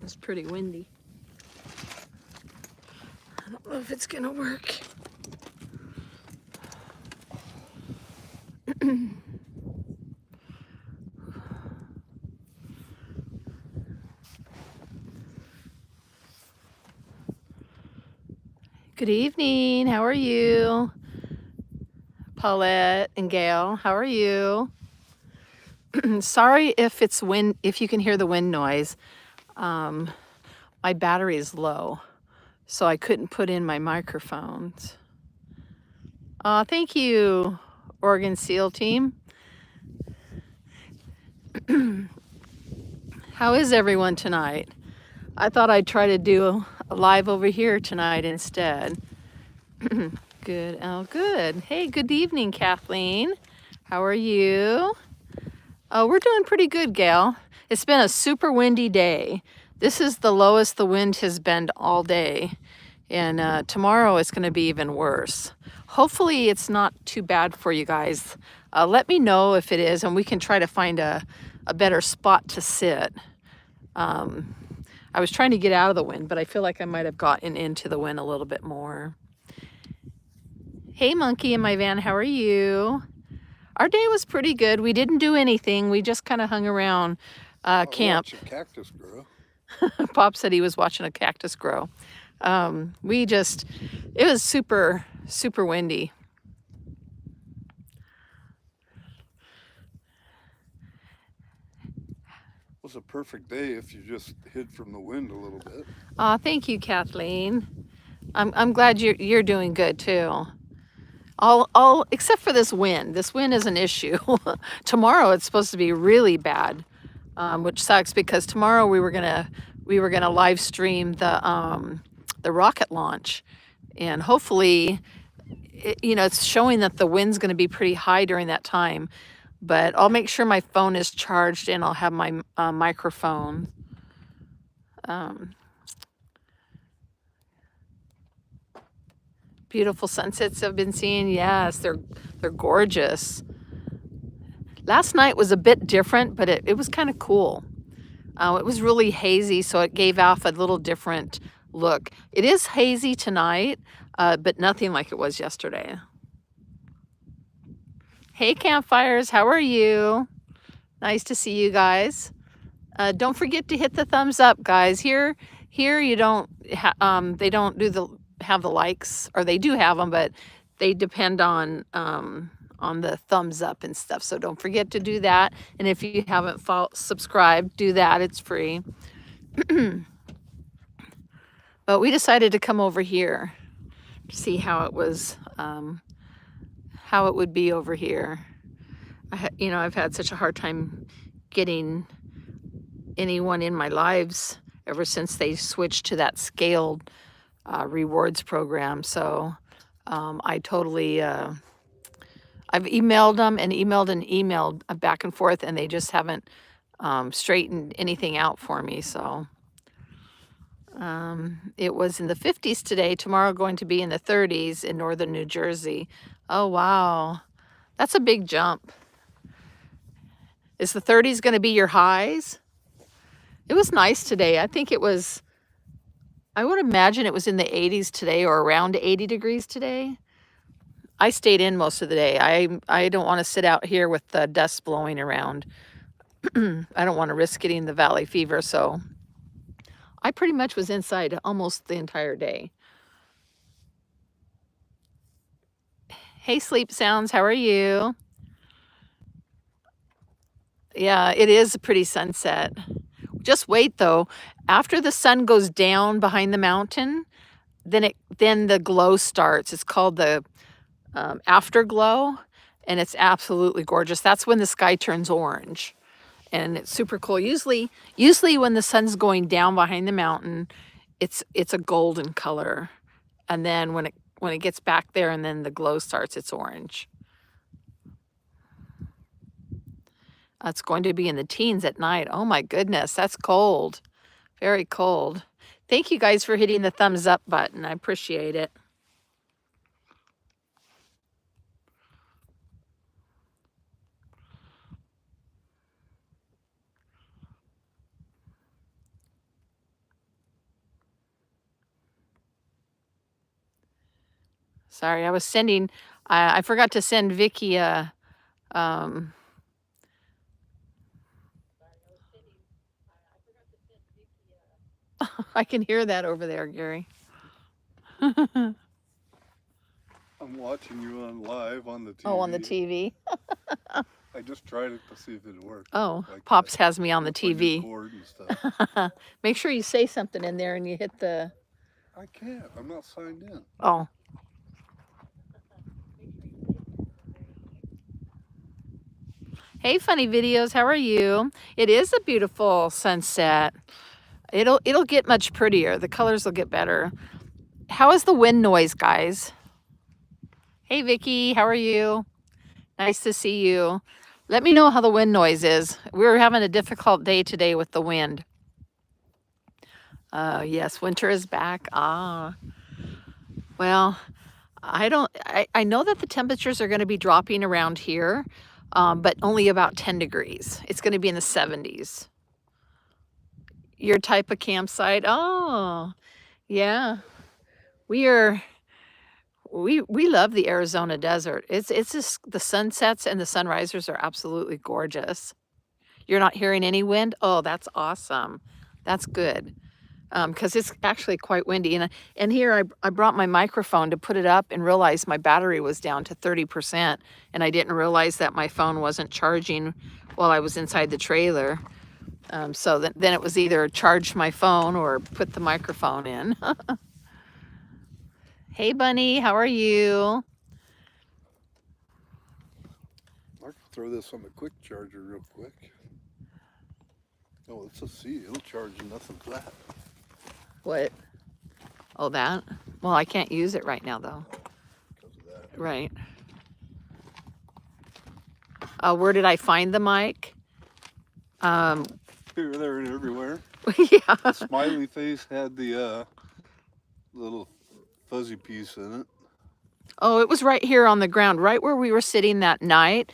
It's pretty windy. I don't know if it's gonna work. Good evening. How are you? Paulette and Gail, how are you? Sorry if it's wind, if you can hear the wind noise. My battery is low, so I couldn't put in my microphones. Thank you, Oregon SEAL team. How is everyone tonight? I thought I'd try to do a live over here tonight instead. Good. Oh, good. Hey, good evening, Kathleen. How are you? Oh, we're doing pretty good, Gail. It's been a super windy day. This is the lowest the wind has been all day. And tomorrow it's going to be even worse. Hopefully it's not too bad for you guys. Let me know if it is, and we can try to find a better spot to sit. I was trying to get out of the wind, but I feel like I might have gotten into the wind a little bit more. Hey, Monkey in my van, how are you? Our day was pretty good. We didn't do anything. We just kind of hung around camp. Watch a cactus grow. Pop said he was watching a cactus grow. It was super, super windy. It was a perfect day if you just hid from the wind a little bit. Thank you, Kathleen. I'm glad you're doing good too. All except for this wind. This wind is an issue. Tomorrow it's supposed to be really bad, which sucks because tomorrow we were gonna live stream the rocket launch, and hopefully, it's showing that the wind's going to be pretty high during that time. But I'll make sure my phone is charged and I'll have my microphone. Beautiful sunsets I've been seeing. Yes, they're gorgeous. Last night was a bit different, but it was kind of cool. It was really hazy, so it gave off a little different look. It is hazy tonight, but nothing like it was yesterday. Hey, campfires, how are you? Nice to see you guys. Don't forget to hit the thumbs up, guys. Here you don't. They don't have the likes, or they do have them, but they depend on the thumbs up and stuff. So don't forget to do that. And if you haven't subscribed, do that. It's free. But we decided to come over here to see how it was, how it would be over here. I've had such a hard time getting anyone in my lives ever since they switched to that scaled rewards program. So I totally, I've emailed them and emailed back and forth, and they just haven't straightened anything out for me. So it was in the 50s today. Tomorrow going to be in the 30s in northern New Jersey. Oh, wow. That's a big jump. Is the 30s going to be your highs? It was nice today. I think it was, I would imagine it was in the 80s today, or around 80 degrees today. I stayed in most of the day. I don't want to sit out here with the dust blowing around. I don't want to risk getting the valley fever, so I pretty much was inside almost the entire day. Hey, Sleep Sounds, how are you? Yeah, it is a pretty sunset. Just wait though. After the sun goes down behind the mountain, then the glow starts. It's called the afterglow, and it's absolutely gorgeous. That's when the sky turns orange, and it's super cool. Usually when the sun's going down behind the mountain, it's a golden color, and then when it gets back there and then the glow starts, it's orange. It's going to be in the teens at night. Oh my goodness, that's cold. Very cold. Thank you guys for hitting the thumbs up button. I appreciate it. Sorry, I was sending, I forgot to send Vicky a, um, I can hear that over there, Gary. I'm watching you on live on the TV. Oh, on the TV. I just tried it to see if it worked. Oh, Like Pops has me on the Looks like TV. a cord and stuff. Make sure you say something in there and you hit the. I can't. I'm not signed in. Oh. Hey, funny videos. How are you? It is a beautiful sunset. It'll get much prettier. The colors will get better. How is the wind noise, guys? Hey, Vicky. How are you? Nice to see you. Let me know how the wind noise is. We're having a difficult day today with the wind. Yes, winter is back. Ah. Well, I know that the temperatures are going to be dropping around here, but only about 10 degrees. It's going to be in the 70s. Your type of campsite? Oh, yeah. We love the Arizona desert. It's just the sunsets and the sunrisers are absolutely gorgeous. You're not hearing any wind? Oh, that's awesome. That's good. Because it's actually quite windy. And here I brought my microphone to put it up and realized my battery was down to 30%. And I didn't realize that my phone wasn't charging while I was inside the trailer. So then it was either charge my phone or put the microphone in. Hey, Bunny, how are you? I can throw this on the quick charger real quick. Oh, it's a C. It'll charge you nothing flat. What? Oh, that? Well, I can't use it right now, though. Because of that. Right. Where did I find the mic? Here, there, and everywhere. Yeah. The smiley face had the little fuzzy piece in it. Oh, it was right here on the ground, right where we were sitting that night.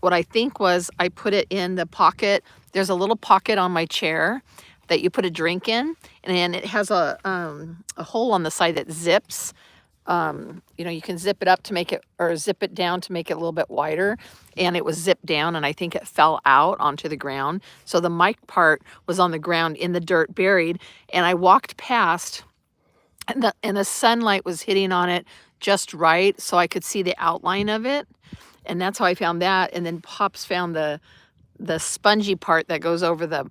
What I think was I put it in the pocket. There's a little pocket on my chair that you put a drink in, and it has a hole on the side that zips. You can zip it up to make it, or zip it down to make it a little bit wider. And it was zipped down, and I think it fell out onto the ground. So the mic part was on the ground in the dirt, buried. And I walked past, and the sunlight was hitting on it just right, so I could see the outline of it. And that's how I found that. And then Pops found the spongy part that goes over the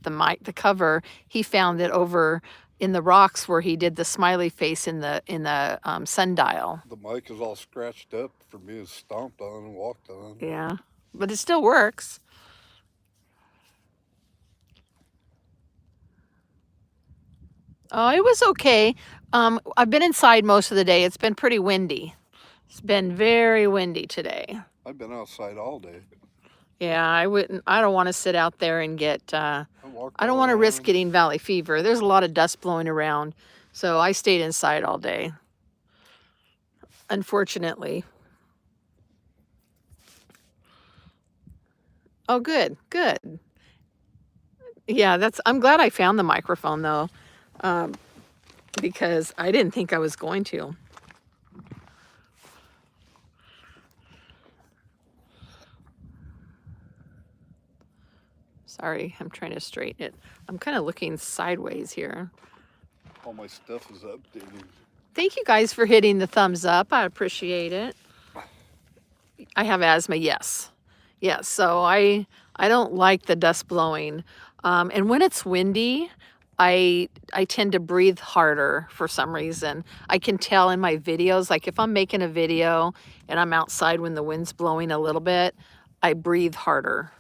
mic, the cover. He found it over in the rocks where he did the smiley face in the sundial. The mic is all scratched up from being stomped on and walked on. Yeah, but it still works. Oh, it was okay. I've been inside most of the day. It's been pretty windy. It's been very windy today. I've been outside all day. Yeah, I don't want to sit out there and get, I don't want to risk around. getting valley fever. There's a lot of dust blowing around. So I stayed inside all day, unfortunately. Oh, good, good. Yeah, I'm glad I found the microphone though, because I didn't think I was going to. Sorry, I'm trying to straighten it. I'm kind of looking sideways here. All my stuff is updating. Thank you guys for hitting the thumbs up. I appreciate it. I have asthma, yes. Yes, so I don't like the dust blowing. And when it's windy, I tend to breathe harder for some reason. I can tell in my videos, like if I'm making a video and I'm outside when the wind's blowing a little bit, I breathe harder.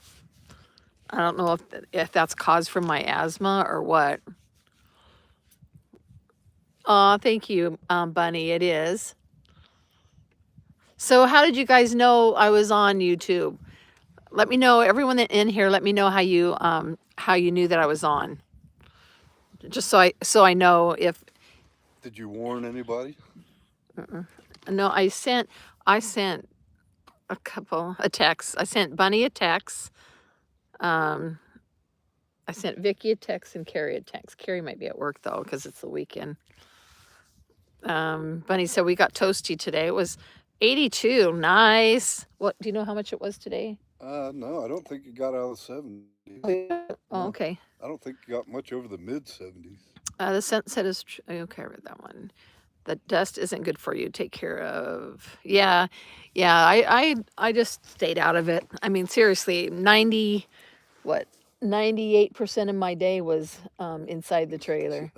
I don't know if that's caused from my asthma or what. Oh, thank you, Bunny. It is. So how did you guys know I was on YouTube? Let me know, everyone in here, let me know how you knew that I was on. Just so I know if. Did you warn anybody? No, I sent a text. I sent Bunny a text. I sent Vicky a text and Carrie a text. Carrie might be at work though, because it's the weekend. Bunny said we got toasty today. It was 82. Nice. What do you know how much it was today? No, I don't think it got out of the 70s. Oh, yeah. Oh, No, okay. I don't think it got much over the mid 70s. The sunset is okay. I read that one. The dust isn't good for you. Take care of. Yeah, yeah. I just stayed out of it. I mean, seriously, 98% of my day was inside the trailer.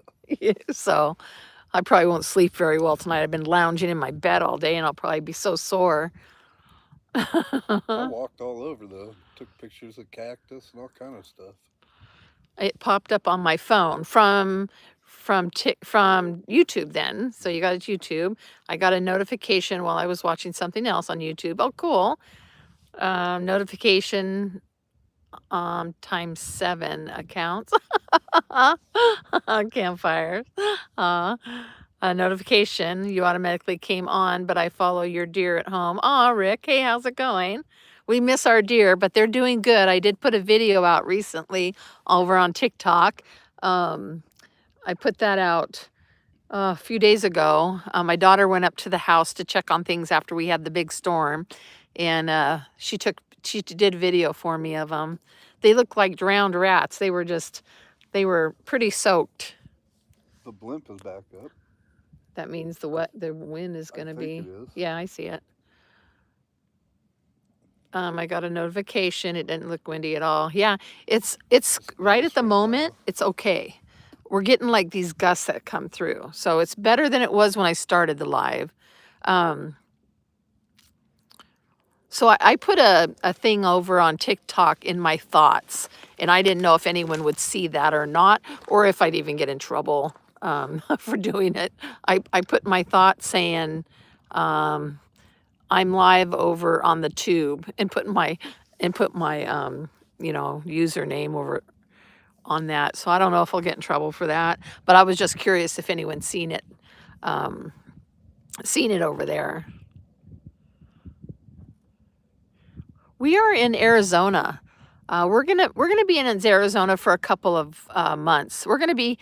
So I probably won't sleep very well tonight. I've been lounging in my bed all day, and I'll probably be so sore. I walked all over though. Took pictures of cactus and all kind of stuff. It popped up on my phone from YouTube then. So you got it YouTube. I got a notification while I was watching something else on YouTube. Oh, cool. Notification times 7 accounts. Campfires. A notification. You automatically came on, but I follow your deer at home. Aw, Rick. Hey, how's it going? We miss our deer, but they're doing good. I did put a video out recently over on TikTok. I put that out a few days ago. My daughter went up to the house to check on things after we had the big storm, and she did a video for me of them. They look like drowned rats. They were pretty soaked. The blimp is back up. That means the wind is going to be. It is. Yeah, I see it. I got a notification. It didn't look windy at all. Yeah, it's right at the moment. It's okay. We're getting like these gusts that come through, so it's better than it was when I started the live. So I put a thing over on TikTok in my thoughts, and I didn't know if anyone would see that or not, or if I'd even get in trouble for doing it. I put my thoughts saying, I'm live over on the tube, and put my username over on that. So I don't know if I'll get in trouble for that, but I was just curious if anyone's seen it over there. We are in Arizona. We're gonna be in Arizona for a couple of months. We're gonna be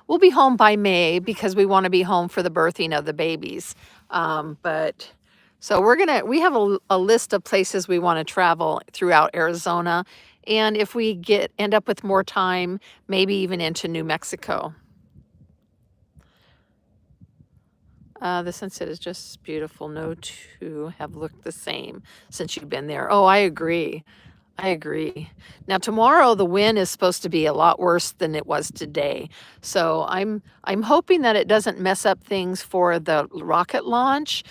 we'll be home by May because we want to be home for the birthing of the babies. But so we have a list of places we want to travel throughout Arizona, and if we end up with more time, maybe even into New Mexico. The sunset is just beautiful. No two have looked the same since you've been there. Oh, I agree. Now tomorrow the wind is supposed to be a lot worse than it was today. So I'm hoping that it doesn't mess up things for the rocket launch.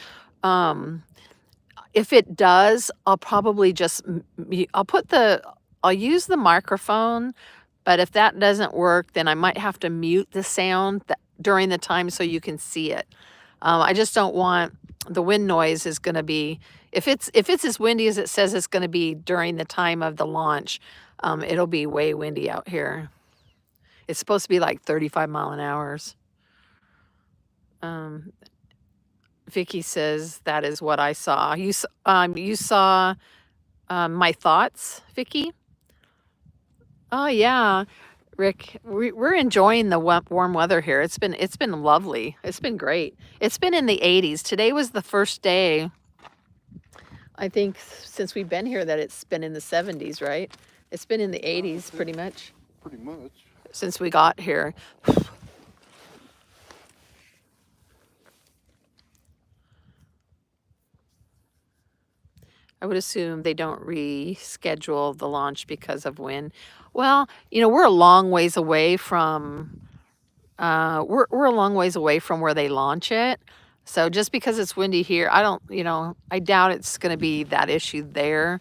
If it does, I'll probably just I'll use the microphone, but if that doesn't work, then I might have to mute the sound during the time so you can see it. I just don't want the wind noise is going to be, if it's as windy as it says it's going to be during the time of the launch, it'll be way windy out here. It's supposed to be like 35 mile an hour. Vicky says that is what I saw. You saw my thoughts, Vicky? Oh yeah. Rick, we're enjoying the warm weather here. It's been lovely. It's been great. It's been in the 80s. Today was the first day, I think, since we've been here that it's been in the 70s, right? It's been in the 80s pretty much. Pretty much. Since we got here. I would assume they don't reschedule the launch because of wind. Well, we're a long ways away from we're a long ways away from where they launch it. So just because it's windy here, I doubt it's going to be that issue there.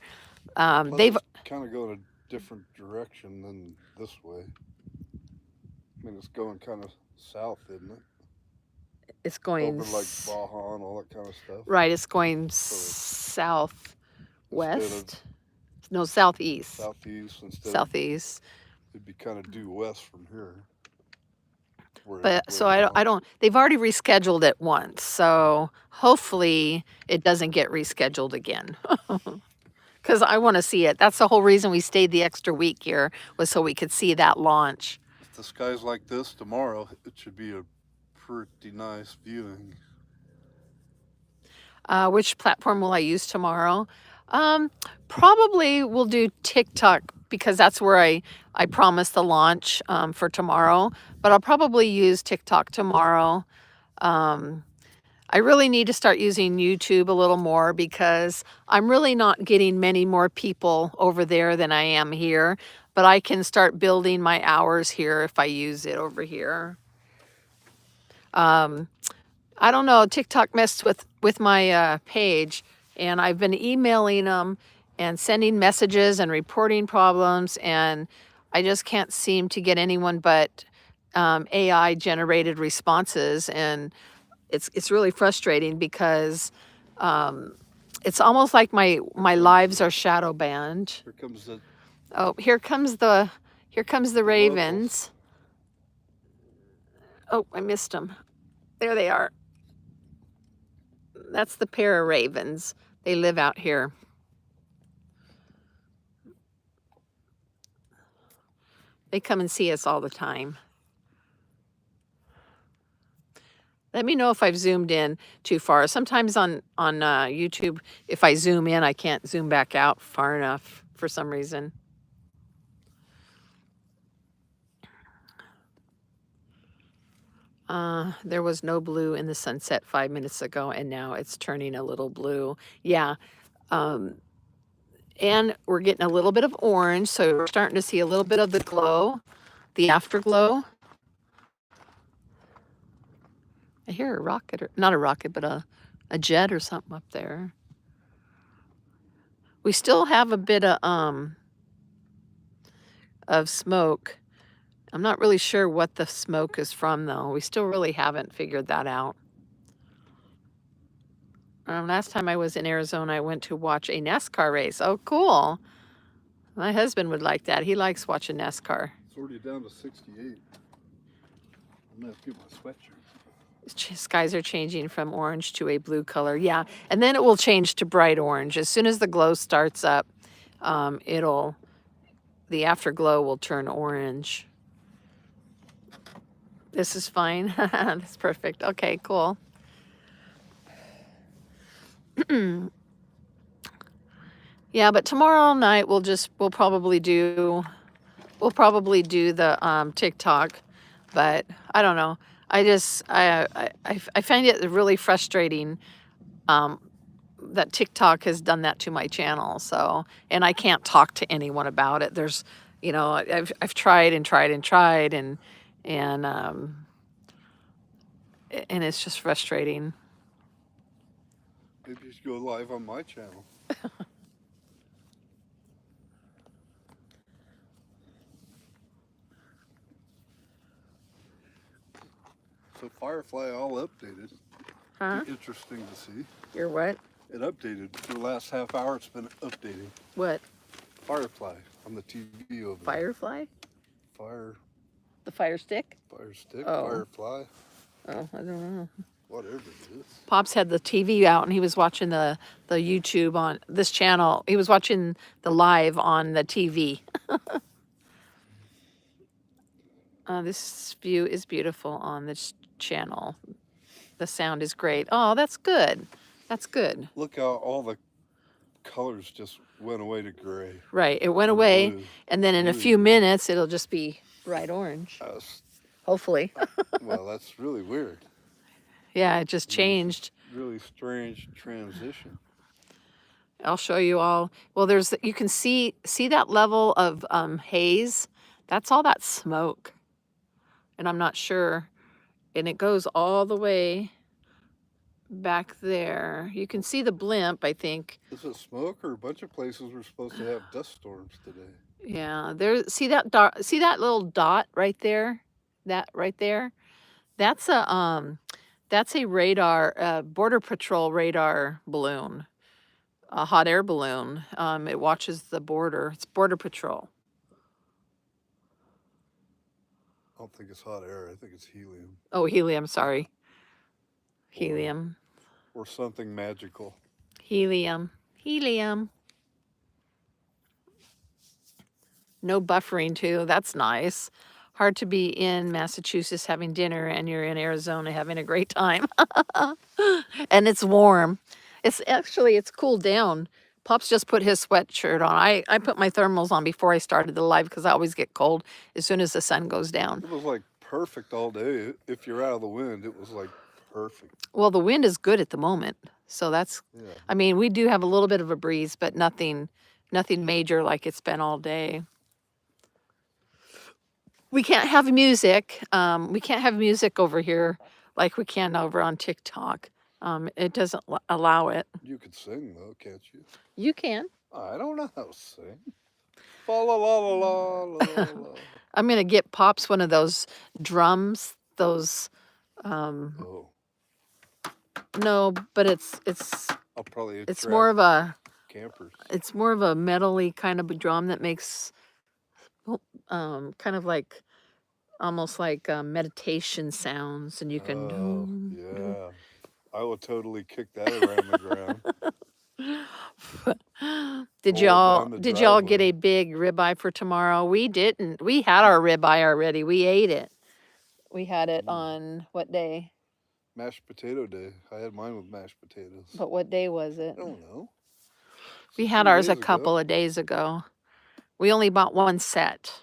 They've kind of going a different direction than this way. I mean, it's going kind of south, isn't it? It's going over like Baja and all that kind of stuff. Right, it's going southwest. No, southeast. Southeast. It'd be kind of due west from here. I don't. They've already rescheduled it once, so hopefully it doesn't get rescheduled again. Because I want to see it. That's the whole reason we stayed the extra week here, was so we could see that launch. If the sky's like this tomorrow, it should be a pretty nice viewing. Which platform will I use tomorrow? Probably we'll do TikTok because that's where I promised the launch for tomorrow. But I'll probably use TikTok tomorrow. Um, I really need to start using YouTube a little more because I'm really not getting many more people over there than I am here. But I can start building my hours here if I use it over here. Um, I don't know. TikTok messed with my page, and I've been emailing them and sending messages and reporting problems, and I just can't seem to get anyone but AI generated responses, and it's really frustrating because um, it's almost like my lives are shadow banned. Here comes the Oh, here comes the ravens. Oh, I missed them. There they are. That's the pair of ravens. They live out here. They come and see us all the time. Let me know if I've zoomed in too far. Sometimes on YouTube, if I zoom in, I can't zoom back out far enough for some reason. There was no blue in the sunset 5 minutes ago, and now it's turning a little blue. Yeah. And we're getting a little bit of orange, so we're starting to see a little bit of the glow, the afterglow. I hear a rocket, or not a rocket, but a jet or something up there. We still have a bit of smoke. I'm not really sure what the smoke is from, though. We still really haven't figured that out. Last time I was in Arizona, I went to watch a NASCAR race. Oh, cool. My husband would like that. He likes watching NASCAR. It's already down to 68. I'm gonna have to get my sweatshirt. Skies are changing from orange to a blue color. Yeah, and then it will change to bright orange. As soon as the glow starts up, the afterglow will turn orange. This is fine. That's perfect. Okay, cool. Yeah, but tomorrow night we'll probably do the TikTok, but I don't know. I find it really frustrating that TikTok has done that to my channel. So, and I can't talk to anyone about it. There's, I've tried and tried and tried, and it's just frustrating. Maybe you should go live on my channel. So Firefly all updated. Huh? Interesting to see. Your what? It updated. For the last half hour, it's been updating. What? Firefly on the TV over there. Firefly? The Fire stick? Fire stick, Oh. Firefly. Oh, I don't know. Whatever it is. Pops had the TV out and he was watching the YouTube on this channel. He was watching the live on the TV. This view is beautiful on this channel. The sound is great. Oh, that's good. That's good. Look how all the colors just went away to gray. Right. It went away, Blue. and then in a few minutes, it'll just be bright orange. Hopefully. Well, that's really weird. Yeah, it just changed. Really strange transition. I'll show you all. Well, you can see that level of haze. That's all that smoke. And I'm not sure. And it goes all the way back there. You can see the blimp, I think. Is it smoke, or a bunch of places were supposed to have dust storms today? Yeah, see that little dot right there? That right there? That's a radar, Border Patrol radar balloon, a hot air balloon. It watches the border. It's Border Patrol. I don't think it's hot air. I think it's helium. Oh, helium, sorry. Helium. Or something magical. Helium. No buffering too. That's nice. Hard to be in Massachusetts having dinner and you're in Arizona having a great time. And it's warm. It's cooled down. Pop's just put his sweatshirt on. I put my thermals on before I started the live because I always get cold as soon as the sun goes down. It was like perfect all day. If you're out of the wind, it was like perfect. Well, the wind is good at the moment. So that's, Yeah. I mean, we do have a little bit of a breeze, but nothing major like it's been all day. We can't have music. We can't have music over here like we can over on TikTok. It doesn't allow it. You could sing though, can't you? You can. I don't know how to sing. Fa la la la la la la. I'm gonna get Pops one of those drums. Those. Oh, No, but it's I'll probably it's attract more of a campers. it's more of a metally kind of a drum that makes kind of like almost like meditation sounds, and you can. Oh, yeah. I would totally kick that around the ground. Did Roll down the y'all get driveway. a big ribeye for tomorrow? We didn't. We had our ribeye already. We ate it. We had it on what day? Mashed potato day. I had mine with mashed potatoes. But what day was it? I don't know. We had ours a couple of days ago. We only bought one set.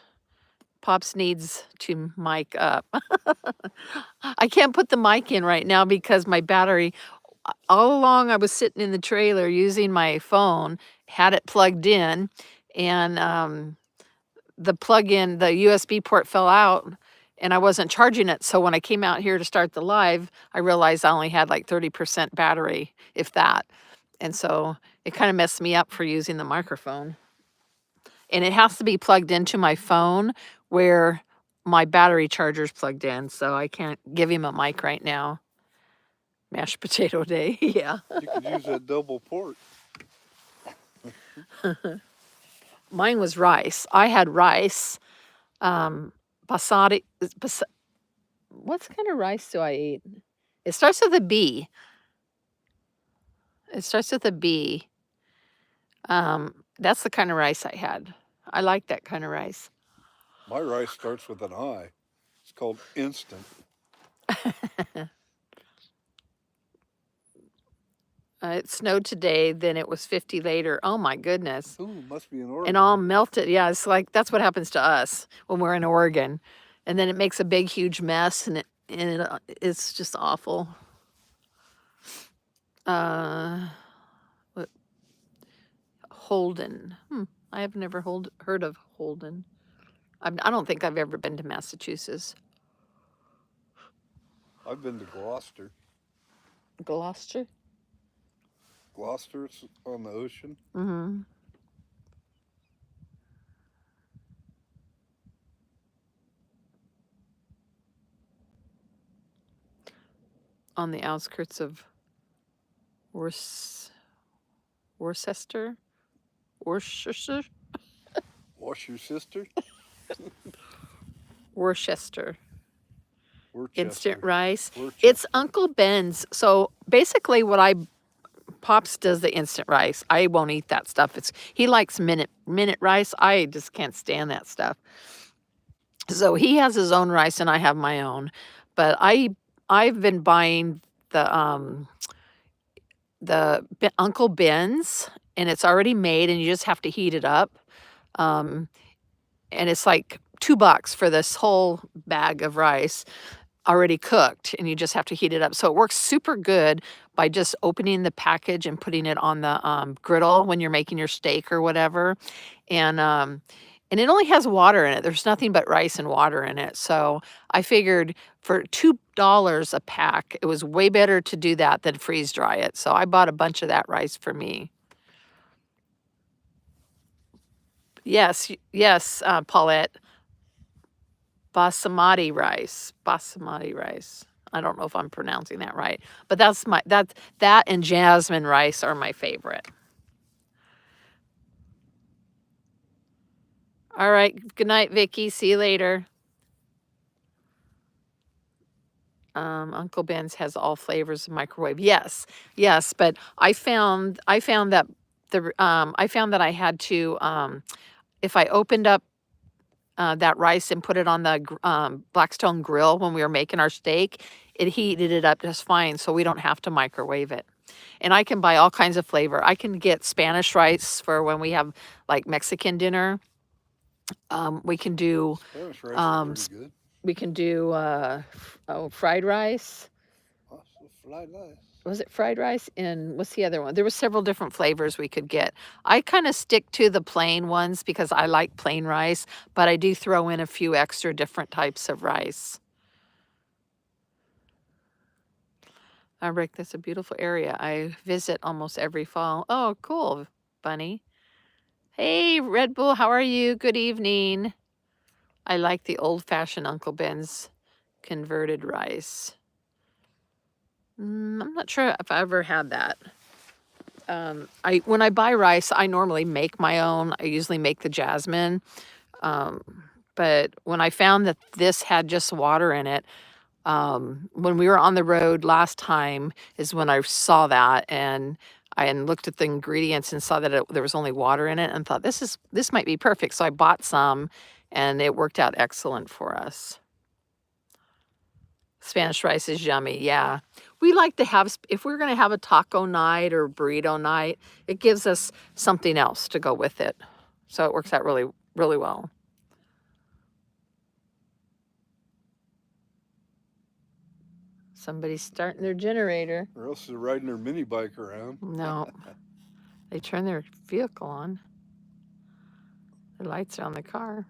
Pops needs to mic up. I can't put the mic in right now because my battery, all along I was sitting in the trailer using my phone, had it plugged in, and the plug-in, the USB port fell out and I wasn't charging it. So when I came out here to start the live, I realized I only had like 30% battery, if that. And so it kind of messed me up for using the microphone. And it has to be plugged into my phone where my battery charger's plugged in. So I can't give him a mic right now. Mashed potato day, yeah. You could use that double port. Mine was rice. I had rice. Basmati. What kind of rice do I eat? It starts with a B. It starts with a B. That's the kind of rice I had. I like that kind of rice. My rice starts with an I. It's called instant. It snowed today, then it was 50 later. Oh my goodness. Ooh, must be in Oregon. And all melted. Yeah, it's like that's what happens to us when we're in Oregon. And then it makes a big, huge mess, and it's just awful. What? Holden. I have never heard of Holden. I don't think I've ever been to Massachusetts. I've been to Gloucester. Gloucester? Gloucester, it's on the ocean. Mm-hmm. On the outskirts of Worcester? Worcester? Wash your sister? Worcester. Worcester. Instant rice. Worcester. It's Uncle Ben's. So basically Pops does the instant rice. I won't eat that stuff. He likes minute rice. I just can't stand that stuff. So he has his own rice and I have my own. But I've been buying the Uncle Ben's, and it's already made and you just have to heat it up. And it's like $2 for this whole bag of rice already cooked, and you just have to heat it up. So it works super good by just opening the package and putting it on the griddle when you're making your steak or whatever. And it only has water in it. There's nothing but rice and water in it. So I figured for $2 a pack, it was way better to do that than freeze dry it. So I bought a bunch of that rice for me. Yes, Paulette. Basmati rice. I don't know if I'm pronouncing that right, but that and jasmine rice are my favorite. All right. Good night, Vicky. See you later. Uncle Ben's has all flavors of microwave. Yes, but I found that I had to if I opened up that rice and put it on the Blackstone grill when we were making our steak, it heated it up just fine, so we don't have to microwave it. And I can buy all kinds of flavor. I can get Spanish rice for when we have like Mexican dinner. We can do Spanish rice um, is pretty good. we can do fried rice. Oh, so fried rice. Was it fried rice? And what's the other one? There were several different flavors we could get. I kind of stick to the plain ones because I like plain rice, but I do throw in a few extra different types of rice. Rick, that's a beautiful area. I visit almost every fall. Oh, cool, Bunny. Hey, Red Bull, how are you? Good evening. I like the old-fashioned Uncle Ben's converted rice. I'm not sure if I ever had that. When I buy rice, I normally make my own. I usually make the jasmine. But when I found that this had just water in it, when we were on the road last time is when I saw that, and I looked at the ingredients and saw that there was only water in it and thought this might be perfect. So I bought some and it worked out excellent for us. Spanish rice is yummy. Yeah. We like to have, if we're going to have a taco night or burrito night, it gives us something else to go with it. So it works out really, really well. Somebody's starting their generator. Or else they're riding their mini bike around. No. They turn their vehicle on. The lights are on the car.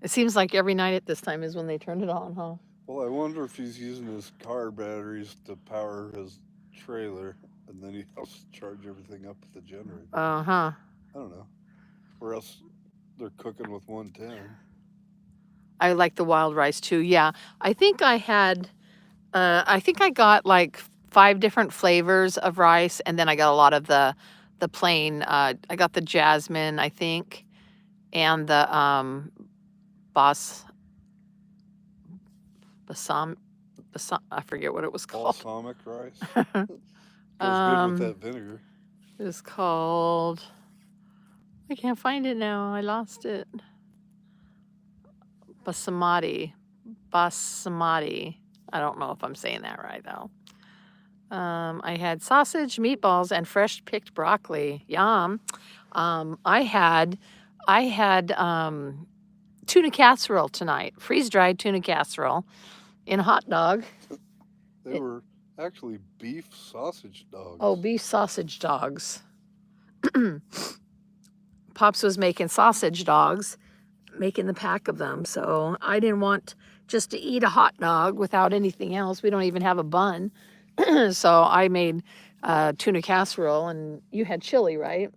It seems like every night at this time is when they turn it on, huh? Well, I wonder if he's using his car batteries to power his trailer, and then he helps charge everything up with the generator. Uh-huh. I don't know. Or else they're cooking with 110. I like the wild rice too. Yeah. I think I got like 5 different flavors of rice, and then I got a lot of the plain. I got the jasmine, I think, and the I forget what it was called. Balsamic rice. Goes good with that vinegar. It was called, I can't find it now. I lost it. Basmati. I don't know if I'm saying that right though. I had sausage, meatballs, and fresh picked broccoli. Yum. I had tuna casserole tonight. Freeze-dried tuna casserole in a hot dog. They were actually beef sausage dogs. Oh, beef sausage dogs. Pops was making sausage dogs, making the pack of them. So I didn't want just to eat a hot dog without anything else. We don't even have a bun. So I made tuna casserole, and you had chili, right?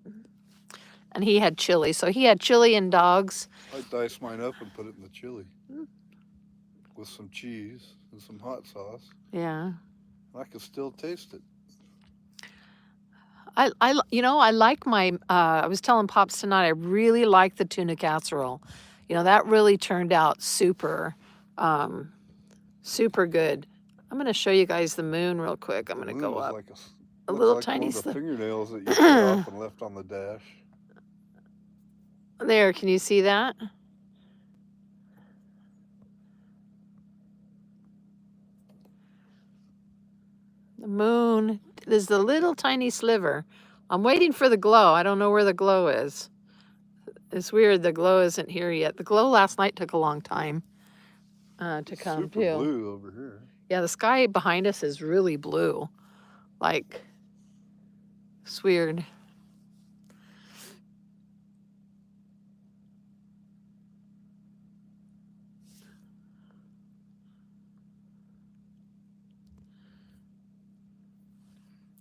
And he had chili. So he had chili and dogs. I diced mine up and put it in the chili with some cheese and some hot sauce. Yeah. I can still taste it. I like my, I was telling Pops tonight, I really like the tuna casserole. That really turned out super, super good. I'm going to show you guys the moon real quick. I'm going to go up. Like a little like tiny one of the fingernails that you cut off and left on the dash. There, can you see that? The moon is the little tiny sliver. I'm waiting for the glow. I don't know where the glow is. It's weird the glow isn't here yet. The glow last night took a long time to come too. Super blue over here. Yeah, the sky behind us is really blue. Like, it's weird.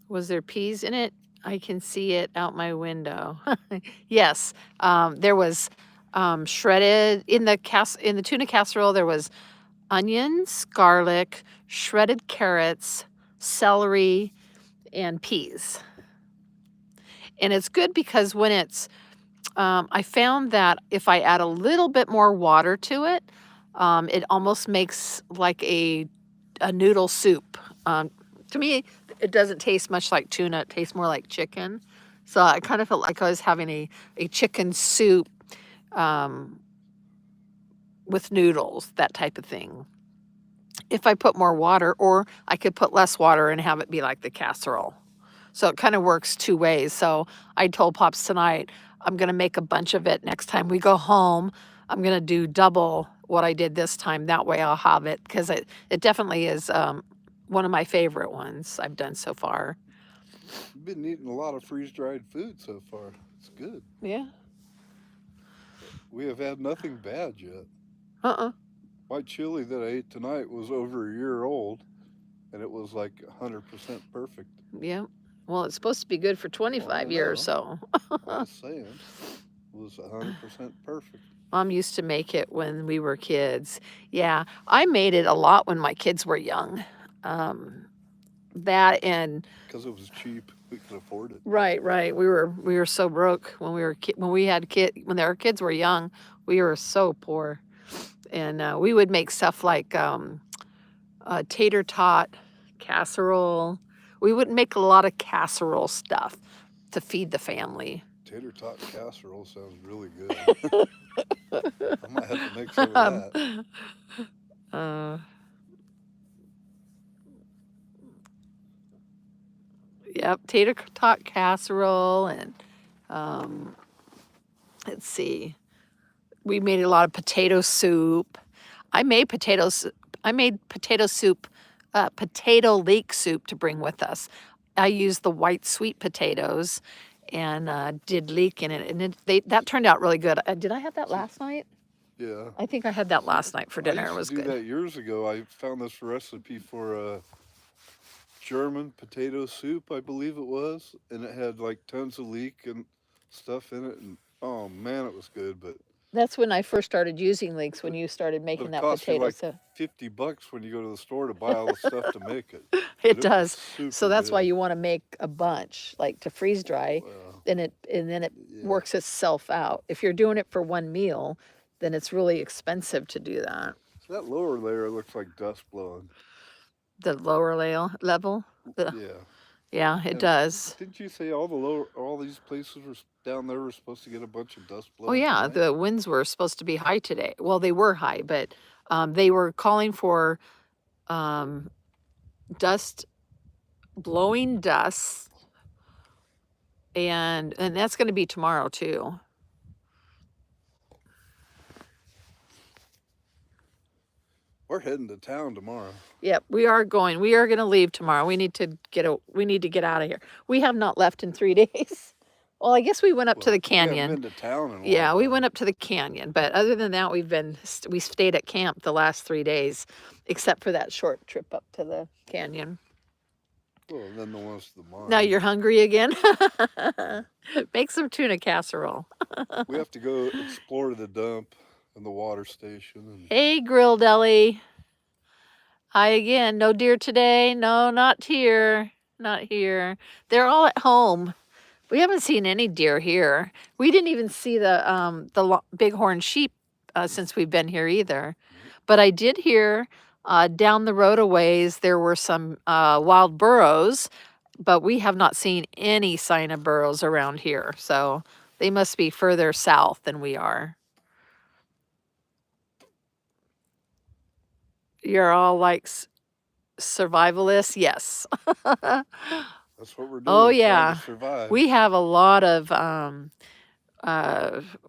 Was there peas in it? I can see it out my window. Yes, there was shredded in the tuna casserole. There was onions, garlic, shredded carrots, celery, and peas. And it's good because when it's, I found that if I add a little bit more water to it, it almost makes like a noodle soup. To me, it doesn't taste much like tuna. It tastes more like chicken. So I kind of felt like I was having a chicken soup with noodles, that type of thing. If I put more water, or I could put less water and have it be like the casserole. So it kind of works two ways. So I told Pops tonight, I'm going to make a bunch of it next time we go home. I'm going to do double what I did this time. That way I'll have it, because it definitely is one of my favorite ones I've done so far. You've been eating a lot of freeze-dried food so far. It's good. Yeah. We have had nothing bad yet. Uh-uh. My chili that I ate tonight was over a year old, and it was like 100% perfect. Yeah. Well, it's supposed to be good for 25 years, so. I was saying, it was 100% perfect. Mom used to make it when we were kids. Yeah, I made it a lot when my kids were young. That and because it was cheap, we could afford it. Right. We were so broke when when our kids were young. We were so poor, and we would make stuff like tater tot casserole. We would make a lot of casserole stuff to feed the family. Tater tot casserole sounds really good. I might have to make some of that. Yep, tater tot casserole, and let's see, we made a lot of potato soup. I made potato soup, potato leek soup to bring with us. I used the white sweet potatoes and did leek in it, and that turned out really good. Did I have that last night? Yeah. I think I had that last night for dinner. It was good. I used to do that years ago. I found this recipe for German potato soup, I believe it was, and it had like tons of leek and stuff in it, and oh man, it was good. But that's when I first started using leeks, when you started making that potato soup. $50 when you go to the store to buy all the stuff to make it. It does. So that's why you want to make a bunch, like to freeze dry, and then it works itself out. If you're doing it for one meal, then it's really expensive to do that. So that lower layer looks like dust blowing. The lower level? Yeah, it does. Didn't you say all these places down there were supposed to get a bunch of dust blowing? Oh yeah, tonight? the winds were supposed to be high today. Well, they were high, but they were calling for blowing dust, and that's going to be tomorrow too. We're heading to town tomorrow. Yep, we are going. We are going to leave tomorrow. We need to get out of here. We have not left in 3 days. Well, I guess we went up to the canyon. We haven't been to town in a while. Yeah, we went up to the canyon, but other than that, we stayed at camp the last 3 days, except for that short trip up to the canyon. Well, and then the ones to the mine. Now you're hungry again? Make some tuna casserole. We have to go explore the dump and the water station. Hey, Grill Deli. Hi again. No deer today? No, not here. Not here. They're all at home. We haven't seen any deer here. We didn't even see the bighorn sheep since we've been here either. But I did hear down the road a ways there were some wild burros, but we have not seen any sign of burros around here. So they must be further south than we are. You're all like survivalists? Yes. That's what we're doing. Oh yeah, survive. We have a lot of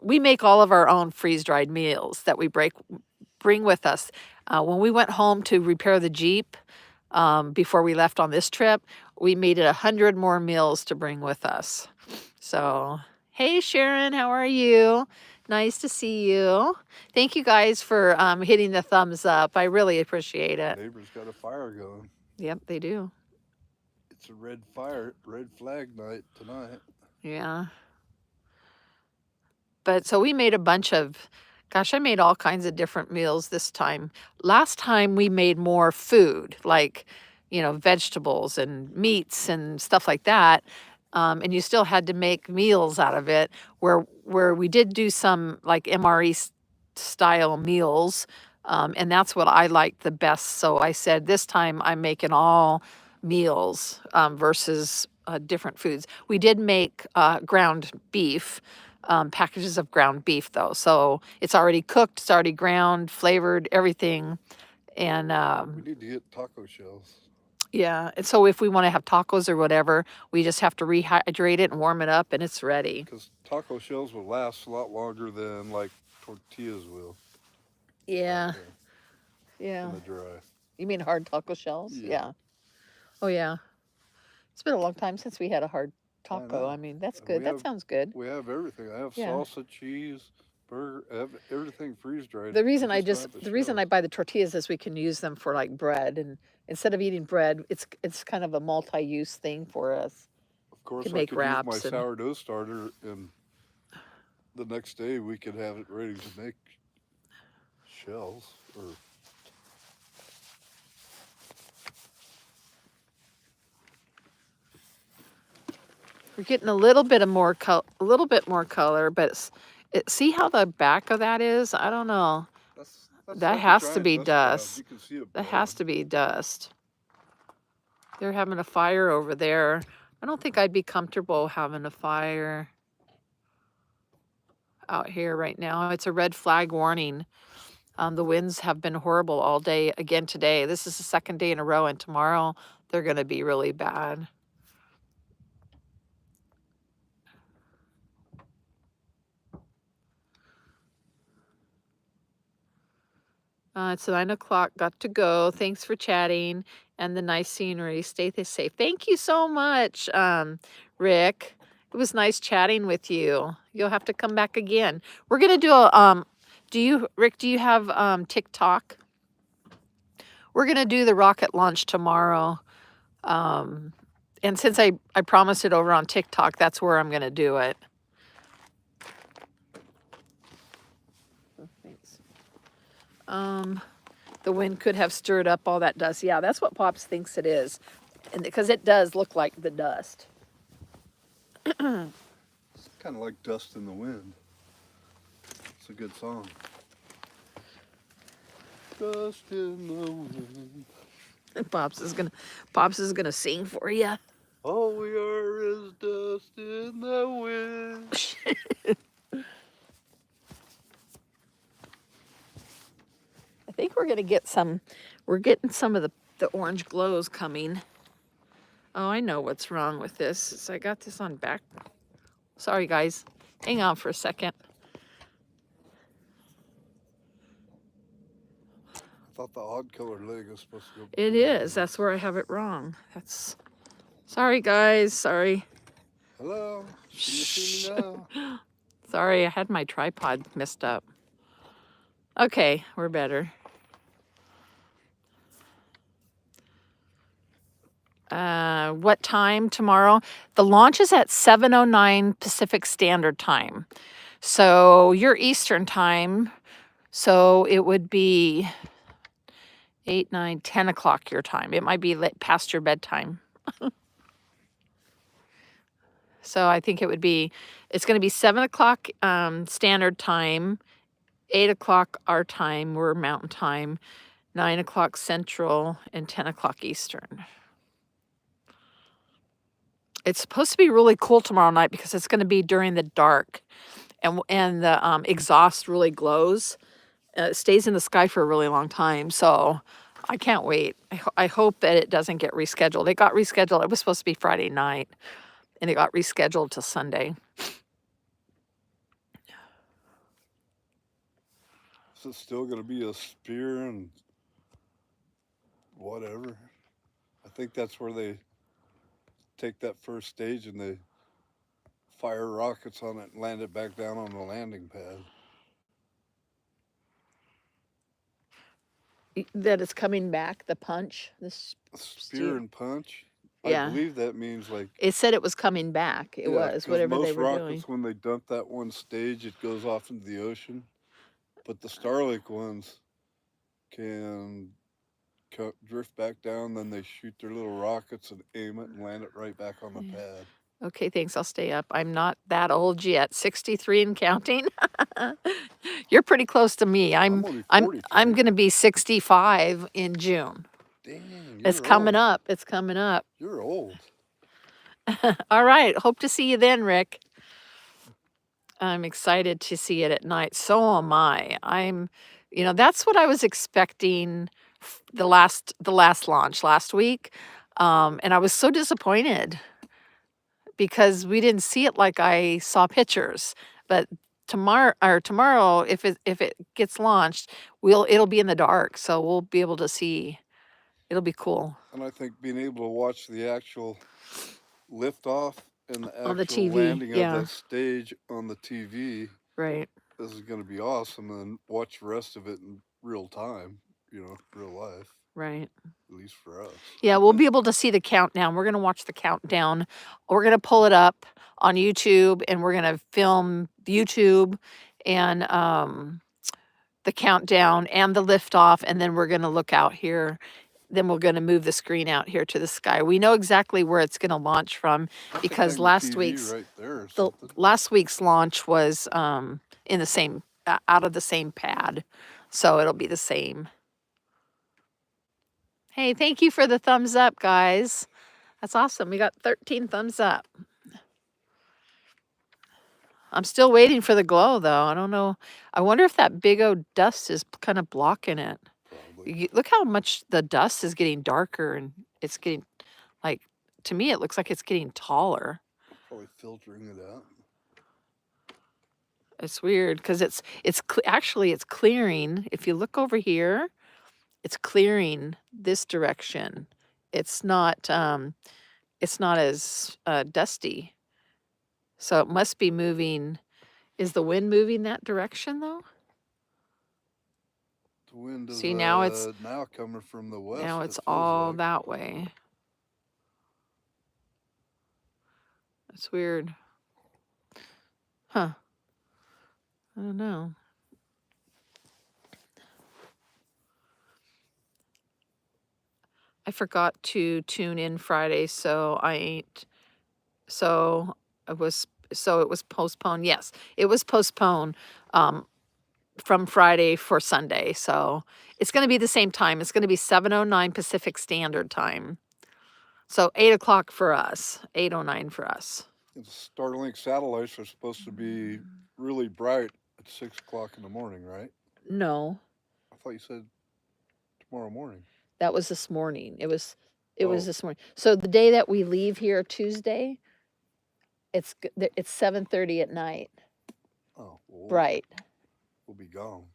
we make all of our own freeze-dried meals that we bring with us. When we went home to repair the Jeep before we left on this trip, we made it 100 more meals to bring with us. So, hey Sharon, how are you? Nice to see you. Thank you guys for hitting the thumbs up. I really appreciate it. Neighbors got a fire going. Yep, they do. It's a red flag night tonight. Yeah. But so we made a bunch of, I made all kinds of different meals this time. Last time we made more food, like, vegetables and meats and stuff like that. And you still had to make meals out of it, where we did do some like MRE style meals. And that's what I liked the best. So I said, this time I'm making all meals versus different foods. We did make ground beef, packages of ground beef, though. So it's already cooked, it's already ground, flavored, everything. And We need to get taco shells. yeah, and so if we want to have tacos or whatever, we just have to rehydrate it and warm it up, and it's ready. Because taco shells will last a lot longer than like tortillas will out Yeah, there yeah. in the dry. You mean hard taco shells? Yeah, Yeah. Oh, yeah. It's been a long time since we had a hard I taco. I know. mean, that's And good. That sounds good. we have everything. I have Yeah. salsa, cheese, burger, everything freeze dried. The We reason I just don't just have the the reason shells. I buy the tortillas is we can use them for like bread, and instead of eating bread, it's kind of a multi-use thing for us. Of We can course, I make could use my wraps and sourdough starter, and the next day we could have it ready to make shells. Or we're getting a little bit more color, but see how the back of that is? I don't know. that's That like a has to giant be dust cloud. dust. You can see it That blowing. has to be dust. They're having a fire over there. I don't think I'd be comfortable having a fire out here right now. It's a red flag warning. The winds have been horrible all day again today. This is the second day in a row, and tomorrow they're going to be really bad. It's 9 o'clock. Got to go. Thanks for chatting and the nice scenery. Stay safe. Thank you so much, Rick. It was nice chatting with you. You'll have to come back again. We're gonna do a Rick, do you have TikTok? We're gonna do the rocket launch tomorrow. And since I promised it over on TikTok, that's where I'm gonna do it. Thanks. The wind could have stirred up all that dust. Yeah, that's what Pops thinks it is. And because it does look like the dust. It's kind of like dust in the wind. It's a good song. Dust in the wind. Pops is gonna sing for you. All we are is dust in the wind. I think we're getting some of the orange glows coming. Oh, I know what's wrong with this. So I got this on back. Sorry, guys. Hang on for a second. I thought the odd colored leg was supposed to go. It is. That's where I have it wrong. Sorry, guys. Sorry. Hello. Can you see me now? Sorry, I had my tripod messed up. Okay, we're better. What time tomorrow? The launch is at 7:09 Pacific Standard Time. So you're Eastern Time. So it would be 8, 9, 10 o'clock your time. It might be past your bedtime. So I think it's going to be 7 o'clock Standard Time, 8 o'clock our time, we're Mountain Time, 9 o'clock Central, and 10 o'clock Eastern. It's supposed to be really cool tomorrow night because it's going to be during the dark, and the exhaust really glows. It stays in the sky for a really long time, so I can't wait. I hope that it doesn't get rescheduled. It got rescheduled. It was supposed to be Friday night, and it got rescheduled to Sunday. Is it still going to be a spear and whatever? I think that's where they take that first stage and they fire rockets on it and land it back down on the landing pad. That it's coming back, the punch. Spear and punch? Yeah. I believe that means like. It said it was coming back. It was, whatever they were doing. Most rockets, when they dump that one stage, it goes off into the ocean. But the Starlink ones can drift back down, then they shoot their little rockets and aim it and land it right back on the pad. Okay, thanks. I'll stay up. I'm not that old yet. 63 and counting. You're pretty close to me. I'm going to be 65 in June. Dang, it's coming up. It's coming up. You're old. All right. Hope to see you then, Rick. I'm excited to see it at night. So am I. That's what I was expecting the last launch last week. And I was so disappointed because we didn't see it like I saw pictures. But tomorrow, if it gets launched, it'll be in the dark, so we'll be able to see. It'll be cool And I think being able to watch the actual liftoff and the on the actual TV. landing of Yeah, that stage on the TV, right, this is going to be awesome. And watch the rest of it in real time, real life, right. at least for us. Yeah, we'll be able to see the countdown. We're gonna watch the countdown. We're gonna pull it up on YouTube, and we're gonna film YouTube and the countdown and the liftoff, and then we're gonna look out here. Then we're gonna move the screen out here to the sky. We know exactly where it's gonna launch from I could because hang the TV right there or the something. last week's launch was in the same out of the same pad, so it'll be the same. Hey, thank you for the thumbs up, guys. That's awesome. We got 13 thumbs up. I'm still waiting for the glow, though. I don't know. I wonder if that big old dust is kind of blocking it. Probably. Look how much the dust is getting darker, and it's getting like, to me, it looks like it's getting taller. Probably filtering it out. It's weird because actually it's clearing. If you look over here, it's clearing this direction. It's not as dusty. So it must be moving. Is the wind moving that direction though? The wind is See, now it's now coming from the west. now It it's feels all like. that way. That's weird. Huh. I don't know. I forgot to tune in Friday, so I ain't. So it was postponed. Yes, it was postponed from Friday for Sunday. So it's going to be the same time. It's going to be 7:09 Pacific Standard Time. So 8 o'clock for us. 8:09 for us. The Starlink satellites are supposed to be really bright at 6 o'clock in the morning, right? No, I thought you said tomorrow morning. that was this morning. It was Oh. this morning. So the day that we leave here Tuesday, it's 7:30 at night. Oh, well, Bright. we'll be gone.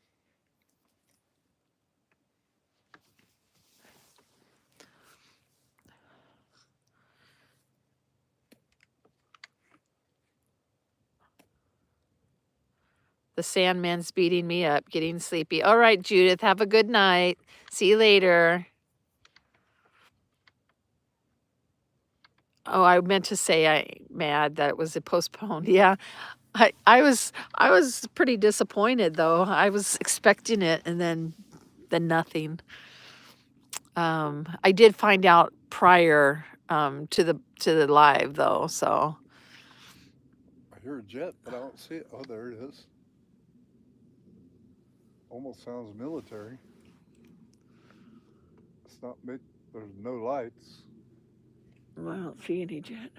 The Sandman's beating me up, getting sleepy. All right, Judith, have a good night. See you later. Oh, I meant to say I'm mad that it was postponed. Yeah. I was pretty disappointed though. I was expecting it and then nothing. I did find out prior to the live though, so I hear a jet, but I don't see it. Oh, there it is. Almost sounds military. It's not mid. There's no lights. I don't see any jet.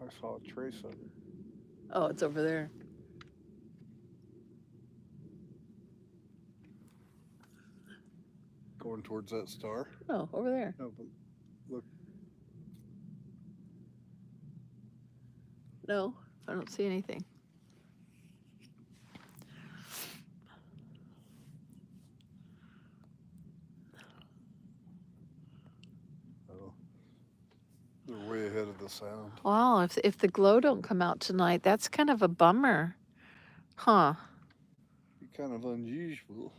I saw a trace of it. Oh, it's over there. Going towards that star. Oh, over there. No, but look. No, I don't see anything. Oh, they're way ahead of the sound. Wow, if the glow don't come out tonight, that's kind of a bummer. Huh. Be kind of unusual.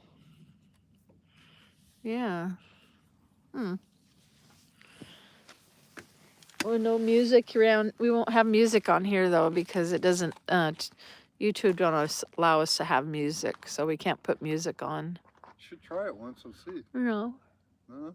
Yeah. Well, no music around. We won't have music on here though because it doesn't. YouTube don't allow us to have music, so we can't put music on. Should try it once and see. No. Huh?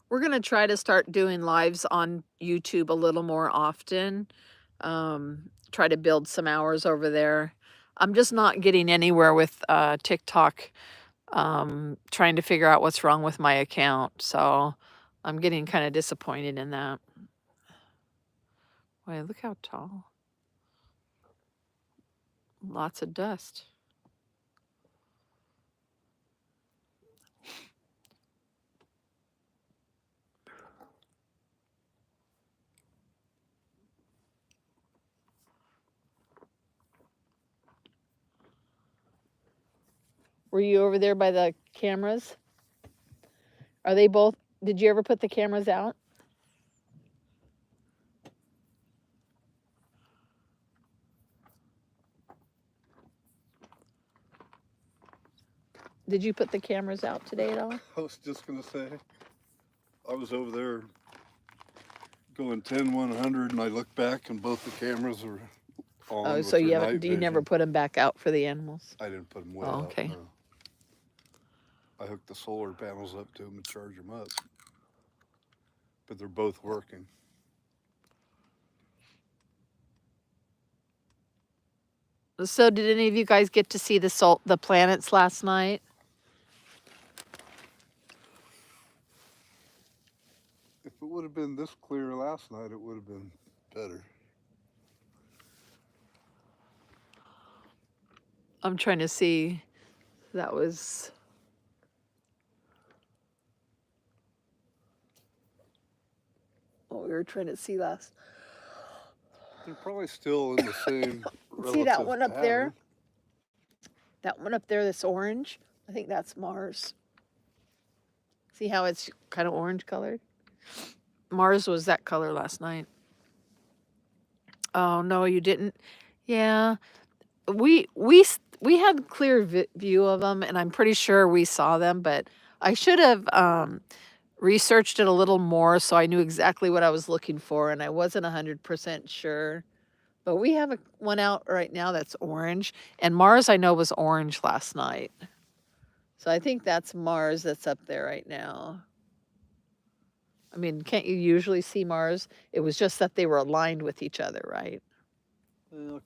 We're going to try to start doing lives on YouTube a little more often try to build some hours over there. I'm just not getting anywhere with TikTok, trying to figure out what's wrong with my account. So I'm getting kind of disappointed in that. Wait, look how tall. Lots of dust. Were you over there by the cameras? Are they both? Did you ever put the cameras out? Did you put the cameras out today at all? I was just gonna say, I was over there going 10, 100, and I looked back, and both the cameras are on. Oh, with so their you night haven't? Do you never vision. put them back out for the animals? I didn't put them way Oh, out. okay. No. I hooked the solar panels up to them and charge them up, but they're both working. So, did any of you guys get to see the planets last night? If it would have been this clear last night, it would have been better. I'm trying to see. That was. What we were trying to see last. They're probably still in the same. See that one up pattern. there? That one up there, this orange? I think that's Mars. See how it's kind of orange colored? Mars was that color last night. Oh no, you didn't. Yeah, we had clear view of them, and I'm pretty sure we saw them. But I should have researched it a little more so I knew exactly what I was looking for, and I wasn't 100% sure. But we have one out right now that's orange, and Mars I know was orange last night. So I think that's Mars that's up there right now. I mean, can't you usually see Mars? It was just that they were aligned with each other, right?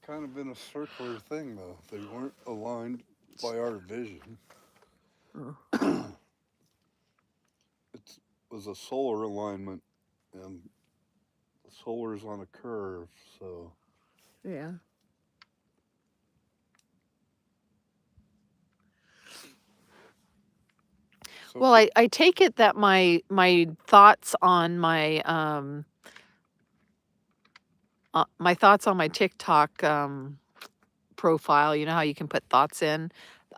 Kind of in a circular thing, though. They weren't aligned by our vision. It was a solar alignment, and the solar is on a curve, so. Yeah. So well, I take it that my thoughts on my thoughts on my TikTok profile, you know how you can put thoughts in?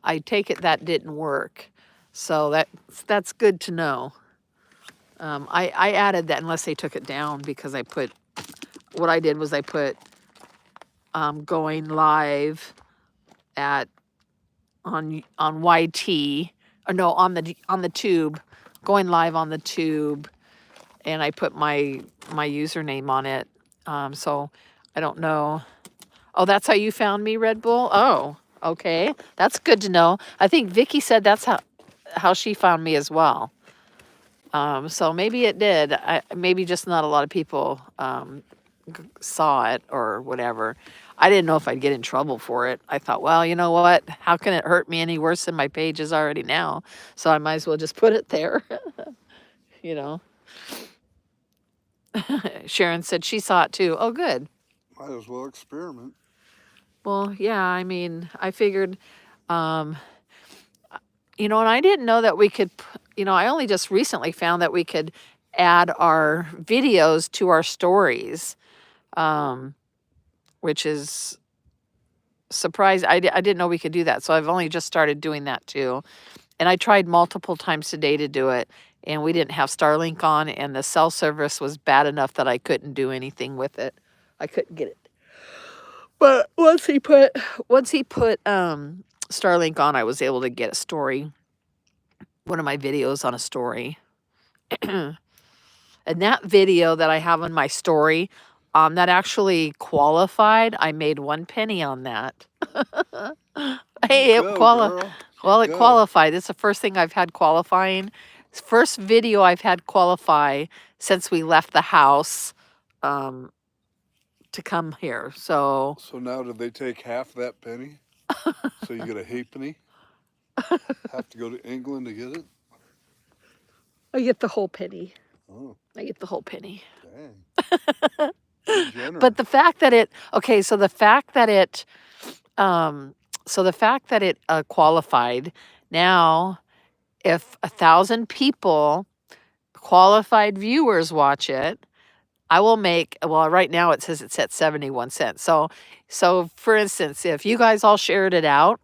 I take it that didn't work. So that's good to know. I added that unless they took it down because what I did was I put going live on YT, or no, on the tube, going live on the tube, and I put my username on it. So I don't know. Oh, that's how you found me, Red Bull? Oh, okay. That's good to know. I think Vicky said that's how she found me as well. So maybe it did. Maybe just not a lot of people saw it or whatever. I didn't know if I'd get in trouble for it. I thought, well, you know what? How can it hurt me any worse than my page is already now? So I might as well just put it there. You know. Sharon said she saw it too. Oh, good. Might as well experiment. Well, yeah, I mean, I figured, you know, and I didn't know that we could, you know, I only just recently found that we could add our videos to our stories, which is surprising. I didn't know we could do that. So I've only just started doing that too. And I tried multiple times today to do it, and we didn't have Starlink on, and the cell service was bad enough that I couldn't do anything with it. I couldn't get it. But once he put Starlink on, I was able to get a story, one of my videos on a story. And that video that I have on my story, that actually qualified. I made 1 penny on that. Hey, it qualified. It's the first thing I've had qualifying. First video I've had qualify since we left the house to to come here. So So now did they take half that penny? So you get a halfpenny? Have to go to England to get it? I get the whole penny. Oh, I get the whole penny. dang. You're generous. But the fact that it, okay, so the fact that it, qualified, now if 1,000 people, qualified viewers watch it, I will make, well, right now it says it's at 71 cents. So for instance, if you guys all shared it out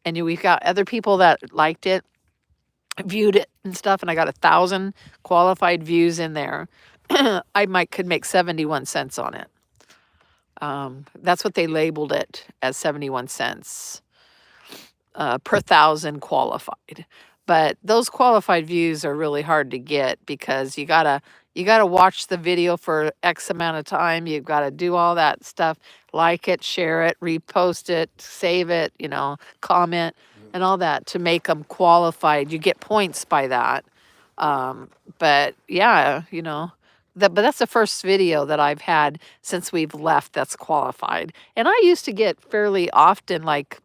and we've got other people that liked it, viewed it and stuff, and I got 1,000 qualified views in there, I could make 71 cents on it. That's what they labeled it, as 71 cents per 1,000 qualified. But those qualified views are really hard to get because you gotta watch the video for X amount of time. You've got to do all that stuff, like it, share it, repost it, save it, comment, and all that to make them qualified. You get points by that. But yeah, but that's the first video that I've had since we've left that's qualified. And I used to get fairly often, like,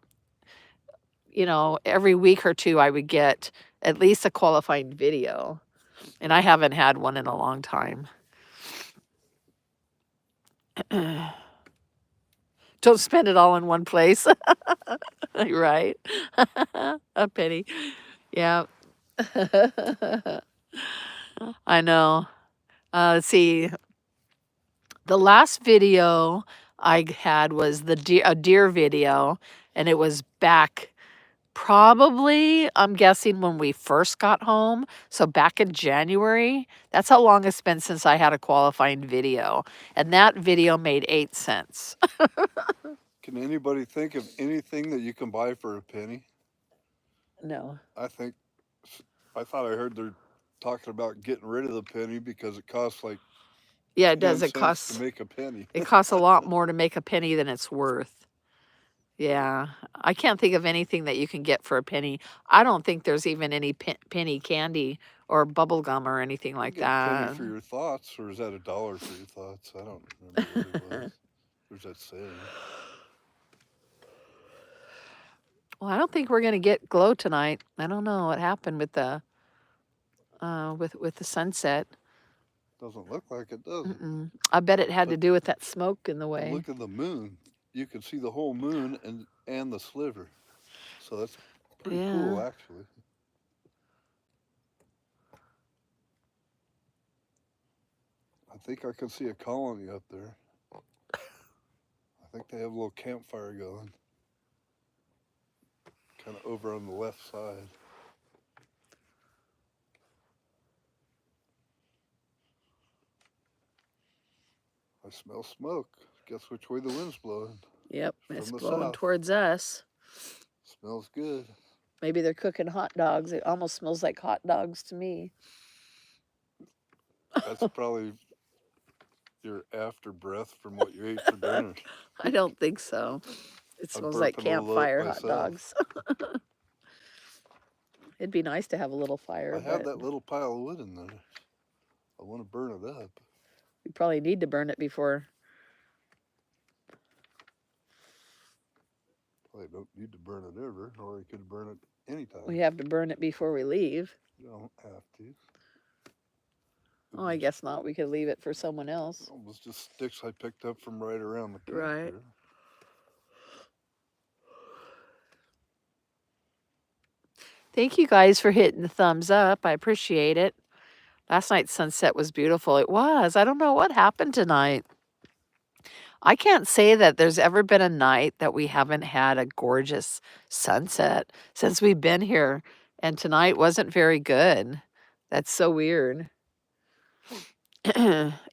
every week or two, I would get at least a qualifying video. And I haven't had one in a long time. Don't spend it all in one place. Right? A penny. Yeah. I know. Let's see. The last video I had was a deer video, and it was back probably, I'm guessing, when we first got home. So back in January. That's how long it's been since I had a qualifying video. And that video made 8 cents. Can anybody think of anything that you can buy for a penny? No. I thought I heard they're talking about getting rid of the penny because it costs like Yeah, it 10 does. It cents costs to make a penny. it costs a lot more to make a penny than it's worth. Yeah. I can't think of anything that you can get for a penny. I don't think there's even any penny candy or bubble gum or anything You like get a penny that. for your thoughts, or is that $1 for your thoughts? I don't remember what it was. Where's that saying? Well, I don't think we're gonna get glow tonight. I don't know what happened with the with the sunset. Doesn't look like it, does it? I bet it had to But- do with that smoke in the way. Look at the moon. You can see the whole moon and the sliver. So that's pretty cool, actually. I think I can see a colony up there. I think they have a little campfire going. Kind of over on the left side. I smell smoke. Guess which way the wind's blowing? Yep, it's From the blowing south. towards us. Smells good. Maybe they're cooking hot dogs. It almost smells like hot dogs to me. That's probably your after breath from what you ate for dinner. I don't think so. It I'm smells like burping a little campfire hot myself. dogs. It'd be nice to have a little fire. I have but that little pile of wood in there. I want to burn it up. we probably need to burn it before. Probably don't need to burn it ever, or you could burn it anytime. We have to burn it before we leave. You don't have to. Oh, I guess not. We could leave it for someone else. It was just sticks I picked up from right around the camp Right. there. Thank you guys for hitting the thumbs up. I appreciate it. Last night's sunset was beautiful. It was. I don't know what happened tonight. I can't say that there's ever been a night that we haven't had a gorgeous sunset since we've been here. And tonight wasn't very good. That's so weird.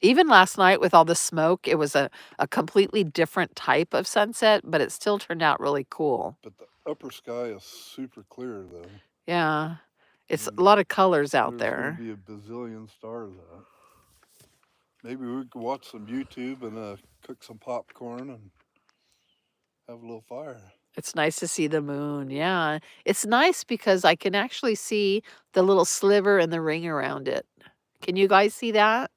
Even last night with all the smoke, it was a completely different type of sunset, but it still turned out really cool. But the upper sky is super clear, though. Yeah. It's a lot of colors out There's there. going to be a bazillion stars out. Maybe we could watch some YouTube and cook some popcorn and have a little fire. It's nice to see the moon. Yeah. It's nice because I can actually see the little sliver and the ring around it. Can you guys see that?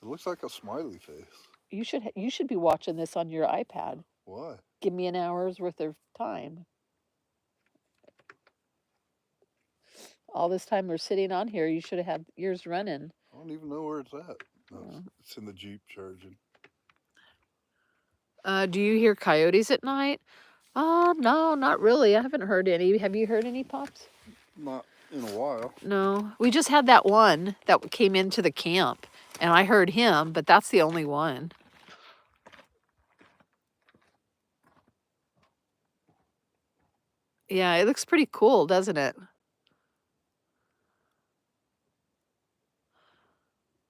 It looks like a smiley face. You should be watching this on your iPad. Why? Give me an hour's worth of time. All this time we're sitting on here, you should have had yours running. I don't even know where it's at. No, Oh. it's in the Jeep charging. Do you hear coyotes at night? No, not really. I haven't heard any. Have you heard any, Pops? Not in a while. No. We just had that one that came into the camp, and I heard him, but that's the only one. Yeah, it looks pretty cool, doesn't it?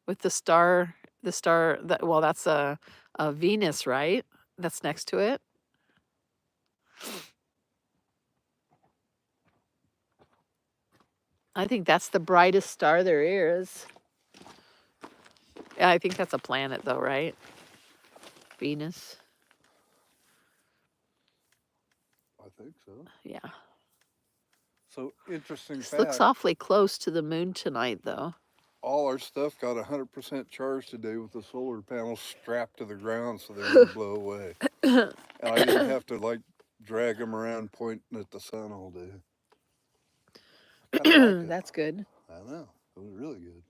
With well, that's a Venus, right? That's next to it. I think that's the brightest star there is. Yeah, I think that's a planet, though, right? Venus. I think so. Yeah. So interesting This fact. looks awfully close to the moon tonight, though. All our stuff got 100% charged today with the solar panels strapped to the ground so they wouldn't blow away. And I didn't have to like drag them around pointing at the sun all day. Kinda like it. That's good. I know. It was really good.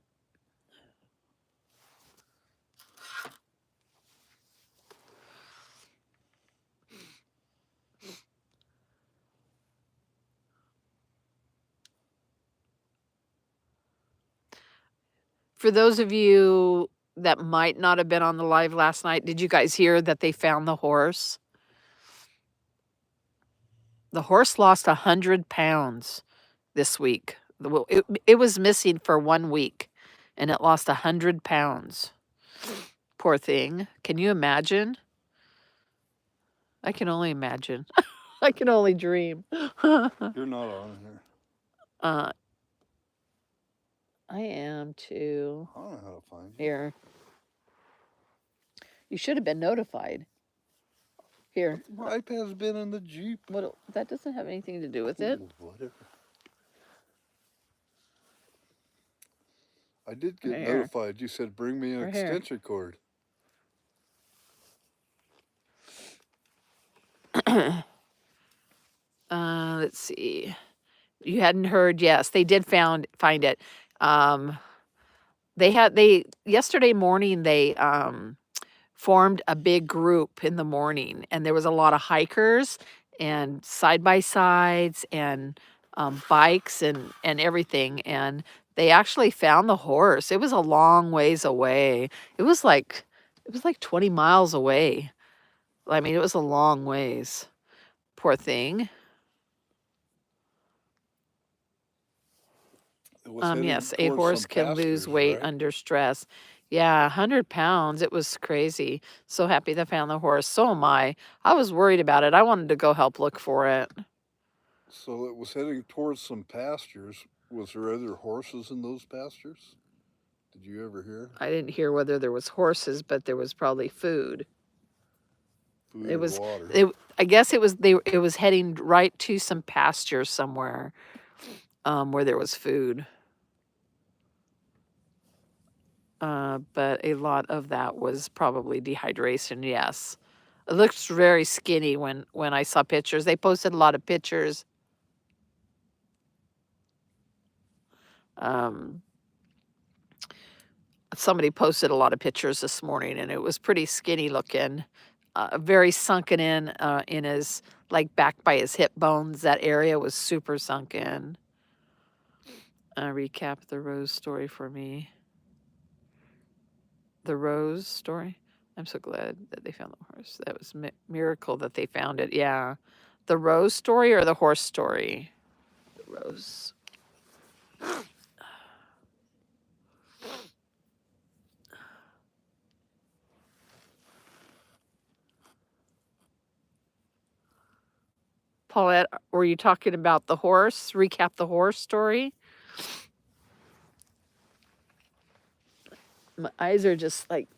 For those of you that might not have been on the live last night, did you guys hear that they found the horse? The horse lost 100 pounds this week. It was missing for 1 week, and it lost 100 pounds. Poor thing. Can you imagine? I can only imagine. I can only dream. You're not on here. I am too. I don't know how to find you. Here. You should have been notified. Here. My iPad's been in the Jeep. What? That doesn't have anything to do with it. Ooh, whatever. I did get notified. You said bring me an extension cord. Let's see. You hadn't heard? Yes, they did find it. Yesterday morning they formed a big group in the morning, and there was a lot of hikers and side by sides and bikes and everything, and they actually found the horse. It was a long ways away. It was like 20 miles away. I mean, it was a long ways. Poor thing. Yes, a horse can lose weight under stress. Yeah, 100 pounds. It was crazy. So happy they found the horse. So am I. I was worried about it. I wanted to go help look for it. So it was heading towards some pastures. Was there other horses in those pastures? Did you ever hear? I didn't hear whether there was horses, but there was probably food. Food or water. I guess it was heading right to some pastures somewhere where there was food. But a lot of that was probably dehydration, yes. It looks very skinny when I saw pictures. They posted a lot of pictures. Somebody posted a lot of pictures this morning, and it was pretty skinny looking. Very sunken in his, like, back by his hip bones. That area was super sunken. Recap the Rose story for me. The Rose story? I'm so glad that they found the horse. That was a miracle that they found it. Yeah. The Rose story or the horse story? The Rose. Paulette, were you talking about the horse? Recap the horse story? My eyes are just like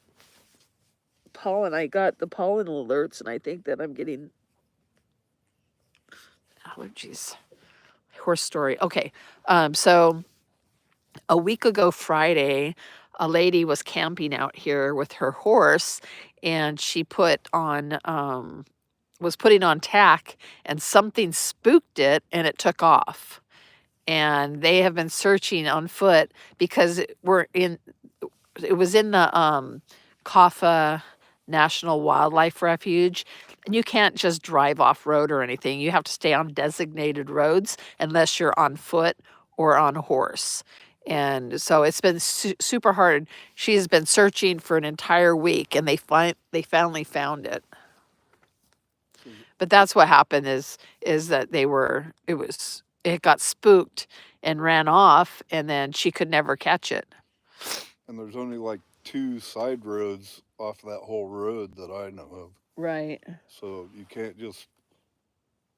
pollen. I got the pollen alerts, and I think that I'm getting allergies. Horse story. Okay. So a week ago Friday, a lady was camping out here with her horse, and she was putting on tack, and something spooked it, and it took off. And they have been searching on foot because it was in the Kaffa National Wildlife Refuge, and you can't just drive off road or anything. You have to stay on designated roads unless you're on foot or on a horse. And so it's been super hard. She's been searching for an entire week, and they finally found it. But that's what happened is that it got spooked and ran off, and then she could never catch it. And there's only like 2 side roads off that whole road that I know of. Right. So you can't just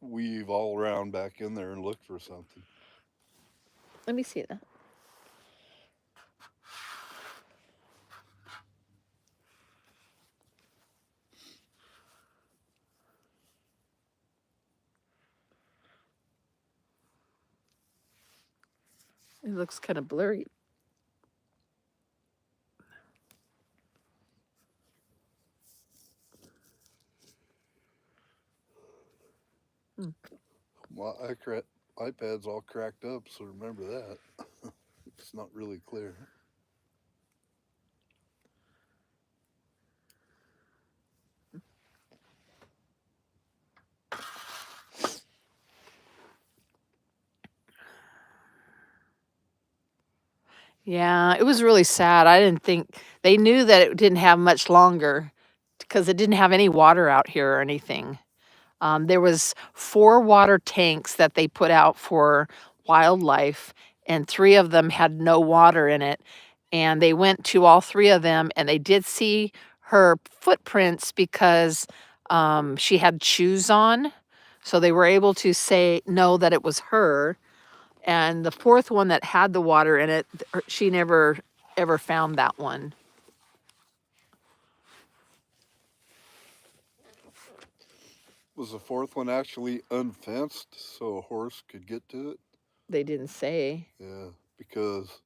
weave all around back in there and look for something. Let me see that. It looks kind of blurry. My iPad's all cracked up, so remember that. It's not really clear. Yeah, it was really sad. I didn't think they knew that it didn't have much longer because it didn't have any water out here or anything. There was 4 water tanks that they put out for wildlife, and 3 of them had no water in it. And they went to all 3 of them, and they did see her footprints because she had shoes on. So they were able to know that it was her. And the 4th one that had the water in it, she never ever found that one. Was the 4th one actually unfenced so a horse could get to it? They didn't say. Yeah, because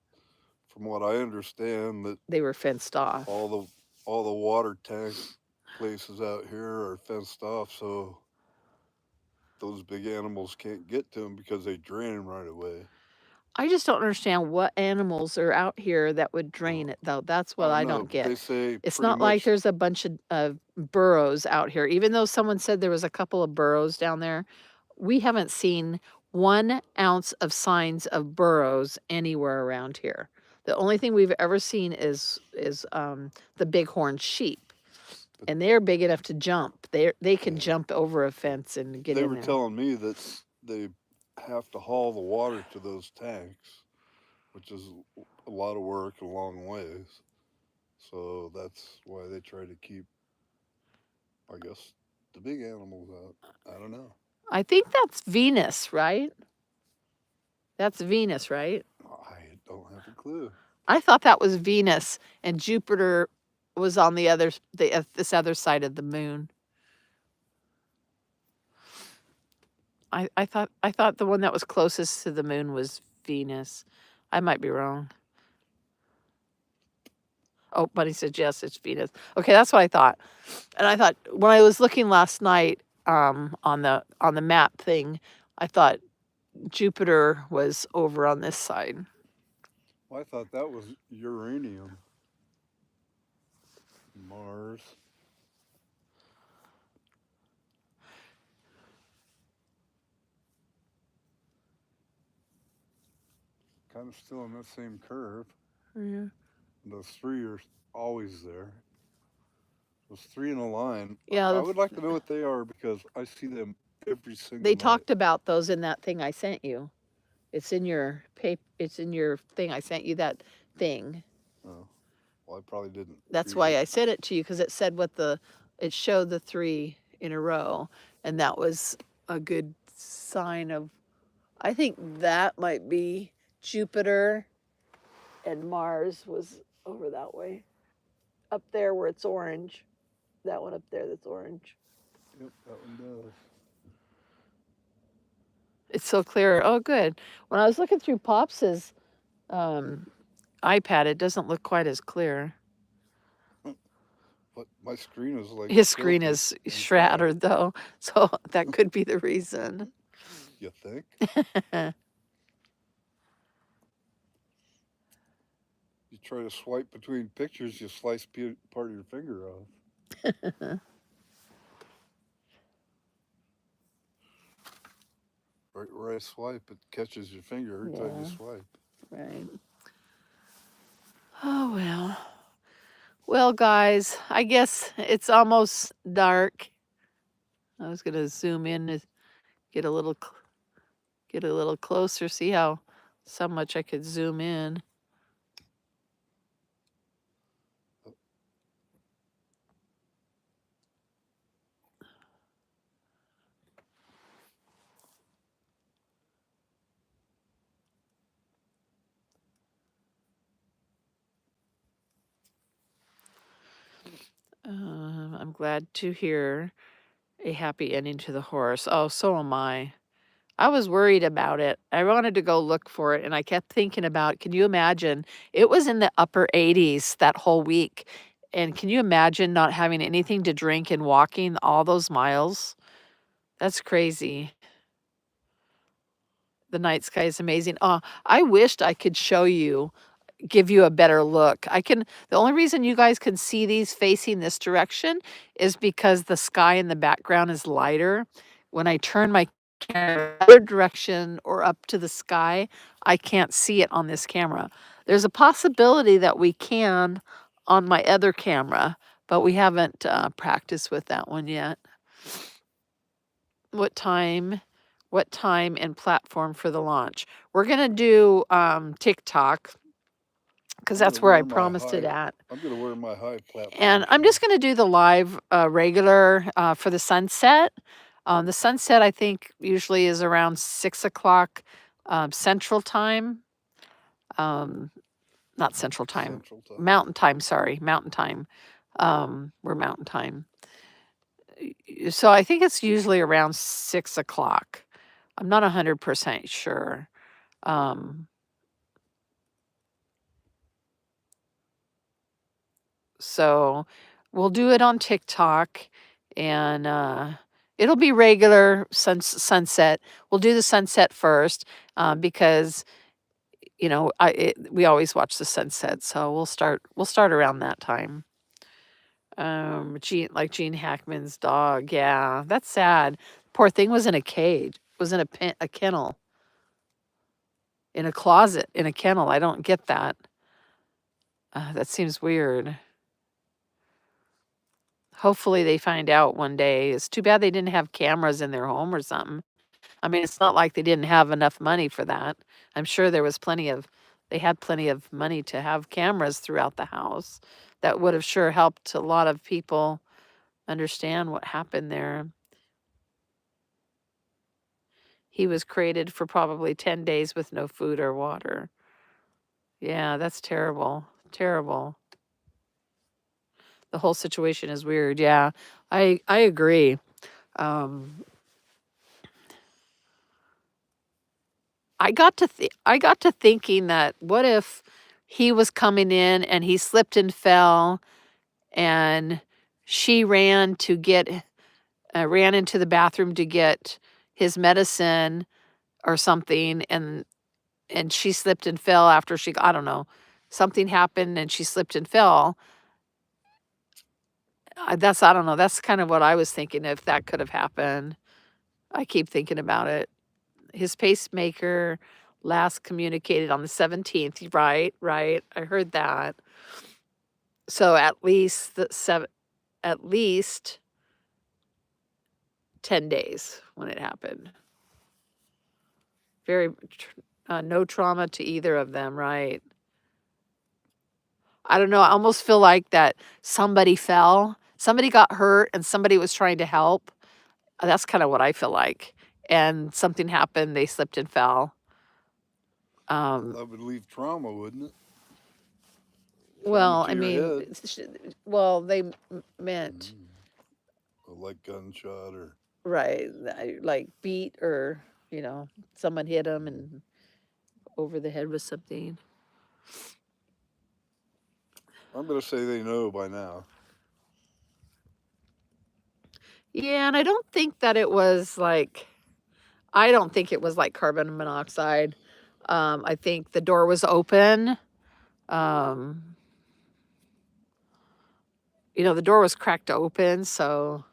from what I understand, that They were fenced off. all the water tank places out here are fenced off, so those big animals can't get to them because they drain right away. I just don't understand what animals are out here that would drain it, though. That's what I know, don't but get. they say It's pretty not like much there's a bunch of burrows out here. Even though someone said there was a couple of burrows down there, we haven't seen 1 ounce of signs of burrows anywhere around here. The only thing we've ever seen is the bighorn sheep, and they're big enough to jump. They can jump over a fence and get they in were there. telling me that they have to haul the water to those tanks, which is a lot of work, a long ways. So that's why they try to keep, I guess, the big animals out. I don't know. I think that's Venus, right? That's Venus, right? I don't have a clue. I thought that was Venus, and Jupiter was on this other side of the moon. I thought the one that was closest to the moon was Venus. I might be wrong. Oh, Bunny said yes, it's Venus. Okay, that's what I thought. And I thought when I was looking last night on the map thing, I thought Jupiter was over on this side. Well, I thought that was uranium. Mars. Kind of still in that same curve. Yeah. Those 3 are always there. Those 3 in a line. Yeah, I would like to know what they are because I see them every single they night. talked about those in that thing I sent you. It's in your It's in your thing. I sent you that thing. Oh, well, I probably didn't. That's read why it. I sent it to you because it said it showed the 3 in a row, and that was a good sign of. I think that might be Jupiter, and Mars was over that way, up there where it's orange. That one up there that's orange. Yep, that one does. It's so clear. Oh, good. When I was looking through Pops's iPad, it doesn't look quite as clear. But my screen is like His screen tilted is inside. shattered, though, so that could be the reason. You think? You try to swipe between pictures, you slice part of your finger off. Right where I swipe, it catches your finger every time you Yeah, swipe. right. Oh, well. Well, guys, I guess it's almost dark. I was gonna zoom in and get a little get a little closer, see how much I could zoom in. I'm glad to hear a happy ending to the horse. Oh, so am I. I was worried about it. I wanted to go look for it, and I kept thinking about, can you imagine? It was in the upper 80s that whole week. And can you imagine not having anything to drink and walking all those miles? That's crazy. The night sky is amazing. Oh, I wished I could show you, give you a better look. The only reason you guys can see these facing this direction is because the sky in the background is lighter. When I turn my camera the other direction or up to the sky, I can't see it on this camera. There's a possibility that we can on my other camera, but we haven't practiced with that one yet. What time? What time and platform for the launch? We're gonna do TikTok because I'm gonna that's where I wear my promised it high. at. I'm gonna wear my high And platform I'm shoes. just gonna do the live regular for the sunset. The sunset I think usually is around 6 o'clock Central Time. Not Central Time, Central time. Mountain Time. Sorry, Mountain Time. We're Mountain Time. So I think it's usually around 6 o'clock. I'm not 100% sure. Um, so we'll do it on TikTok and it'll be regular sunset. We'll do the sunset first because we always watch the sunset, so we'll start around that time. Like Gene Hackman's dog, yeah, that's sad. Poor thing was in a cage, was in a kennel, in a closet, in a kennel. I don't get that. That seems weird. Hopefully they find out one day. It's too bad they didn't have cameras in their home or something. I mean, it's not like they didn't have enough money for that. I'm sure they had plenty of money to have cameras throughout the house. That would have sure helped a lot of people understand what happened there. He was created for probably 10 days with no food or water. Yeah, that's terrible. Terrible. The whole situation is weird. Yeah, I agree. Um, I got to thinking that what if he was coming in and he slipped and fell and she ran into the bathroom to get his medicine or something and she slipped and fell after I don't know, something happened and she slipped and fell. I don't know, that's kind of what I was thinking if that could have happened. I keep thinking about it. His pacemaker last communicated on the 17th. Right, right. I heard that. So at least 10 days when it happened. Very no trauma to either of them, right? I don't know. I almost feel like that somebody fell, somebody got hurt, and somebody was trying to help. That's kind of what I feel like. And something happened. They slipped and fell. Well, Um, that would leave trauma, wouldn't it? Trauma well, to I your mean, head. they meant Mm. Like gunshot or. right, like beat or someone hit him Mm. and over the head with something. I'm gonna say they know by now. Yeah, and I don't think that it was like I don't think it was like carbon monoxide. I think the door was open. Um, the door was cracked open, so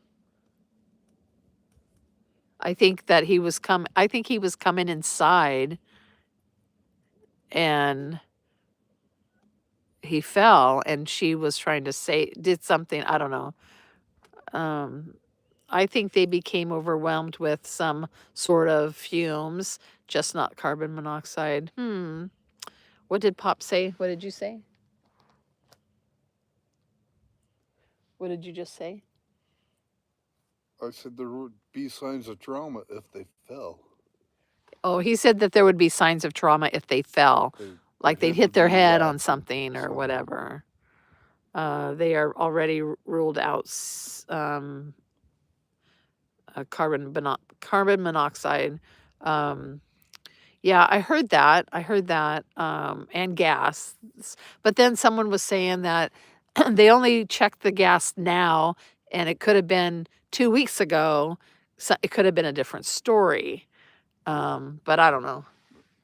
I think that I think he was coming inside and he fell and she was trying to did something, I don't know. Um, I think they became overwhelmed with some sort of fumes, just not carbon monoxide. What did Pop say? What did you say? What did you just say? I said there would be signs of trauma if they fell. Oh, he said that there would be signs of trauma if they fell, Their like they'd head hit would their be head on whacked or something or something. whatever. They are already ruled out carbon monoxide. Um, yeah, I heard that. And gas. But then someone was saying that they only checked the gas now, and it could have been 2 weeks ago. So it could have been a different story. But I don't know.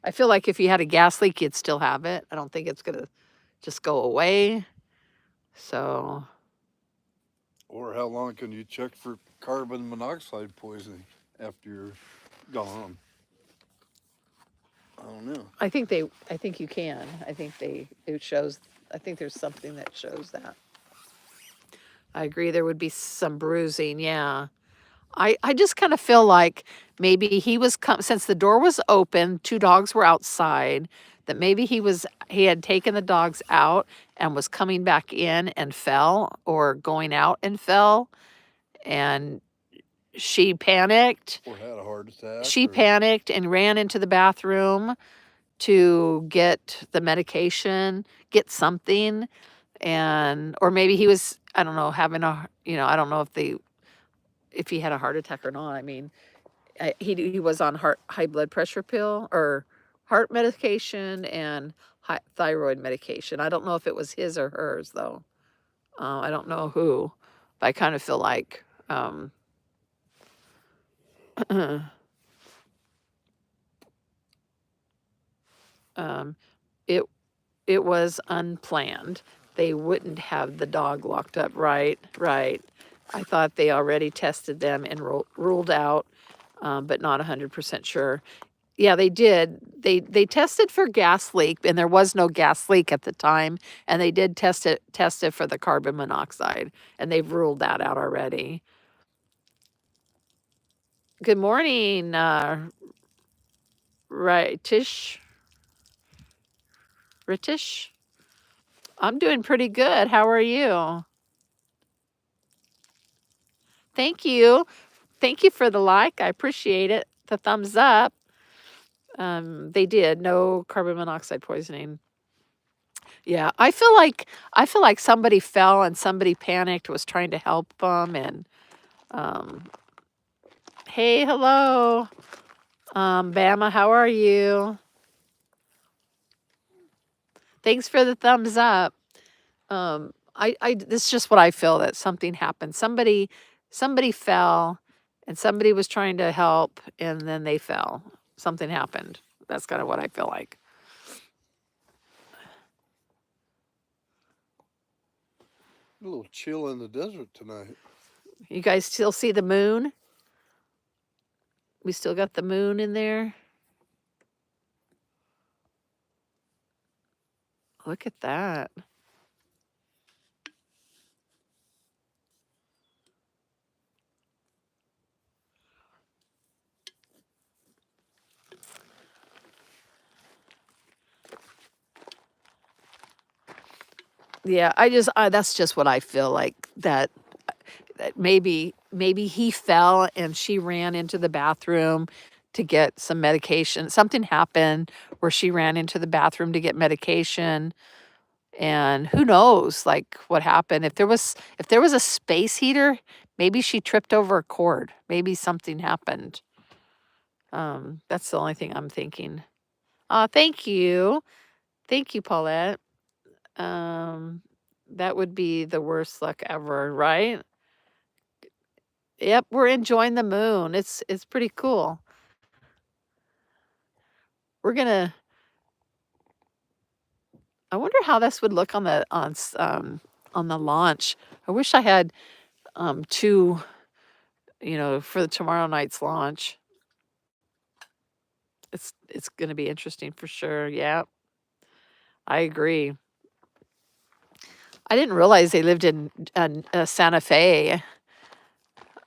I feel like if you had a gas leak, you'd still have it. I don't think it's gonna just go away. So Or how long can you check for carbon monoxide poisoning after you're gone? I don't know. I think you can. It shows. I think there's something that shows that. I agree. There would be some bruising. Yeah. I just kind of feel like maybe since the door was open, two dogs were outside, that maybe he had taken the dogs out and was coming back in and fell, or going out and fell, and she panicked. Or had a heart attack She or panicked and ran into the bathroom to get the medication, get something, or maybe he was, I don't know, having I don't know if he had a heart attack or not. I mean, he was on high blood pressure pill or heart medication and thyroid medication. I don't know if it was his or hers though. I don't know who, but I kind of feel like um, it it was unplanned. They wouldn't have the dog locked up. Right, right. I thought they already tested them and ruled out, but not 100% sure. Yeah, they did. They tested for gas leak, and there was no gas leak at the time. And they did test it for the carbon monoxide, and they've ruled that out already. Good morning, Ritish. Ritish. I'm doing pretty good. How are you? Thank you. Thank you for the like. I appreciate it. The thumbs up. They did no carbon monoxide poisoning. Yeah, I feel like somebody fell and somebody panicked, was trying to help them, and um, hey, hello, Bama, how are you? Thanks for the thumbs up. This is just what I feel, that something happened. Somebody fell, and somebody was trying to help, and then they fell. Something happened. That's kind of what I feel like. a little chill in the desert tonight. You guys still see the moon? We still got the moon in there. Look at that. Yeah, that's just what I feel like, that maybe he fell and she ran into the bathroom to get some medication. Something happened where she ran into the bathroom to get medication, and who knows like what happened. If there was a space heater, maybe she tripped over a cord. Maybe something happened. That's the only thing I'm thinking. Thank you. Thank you, Paulette. Um That would be the worst luck ever, right? Yep, we're enjoying the moon. It's pretty cool. We're gonna. I wonder how this would look on on the launch. I wish I had two, for the tomorrow night's launch. It's gonna be interesting for sure. Yeah, I agree. I didn't realize they lived in Santa Fe.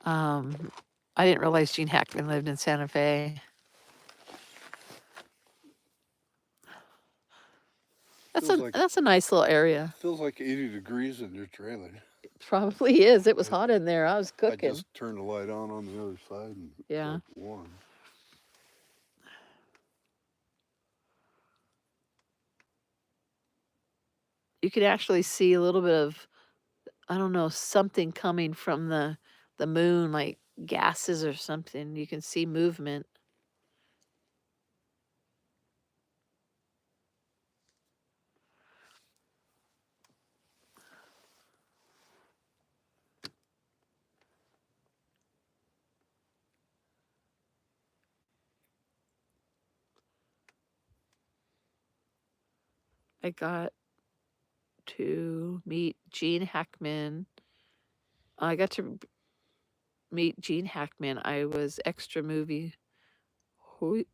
I didn't realize Gene Hackman lived in Santa Fe. Feels like That's a nice little area. feels like 80 degrees in your trailer. Probably is. It was I, hot in there. I was I cooking. just turned the light on the other side and Yeah. it's like warm. You could actually see a little bit of, I don't know, something coming from the moon, like gases or something. You can see movement. I got to meet Gene Hackman. I got to meet Gene Hackman. I was extra movie.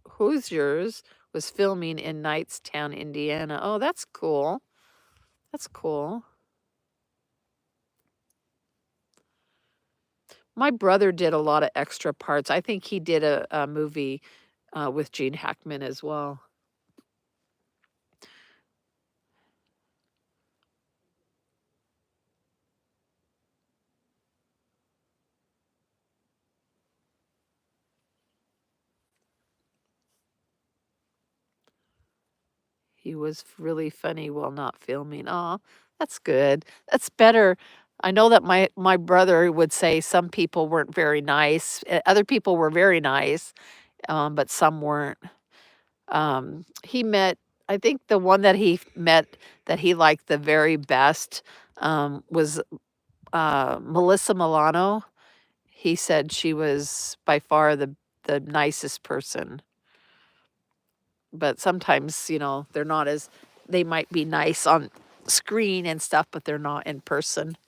Hoosiers was filming in Knightstown, Indiana. Oh, that's cool. That's cool. My brother did a lot of extra parts. I think he did a movie with Gene Hackman as well. He was really funny while not filming. Aw, that's good. That's better. I know that my brother would say some people weren't very nice. Other people were very nice, but some weren't. He met, I think the one that he met that he liked the very best was Melissa Milano. He said she was by far the nicest person. But sometimes, they're not as they might be nice on screen and stuff, but they're not in person.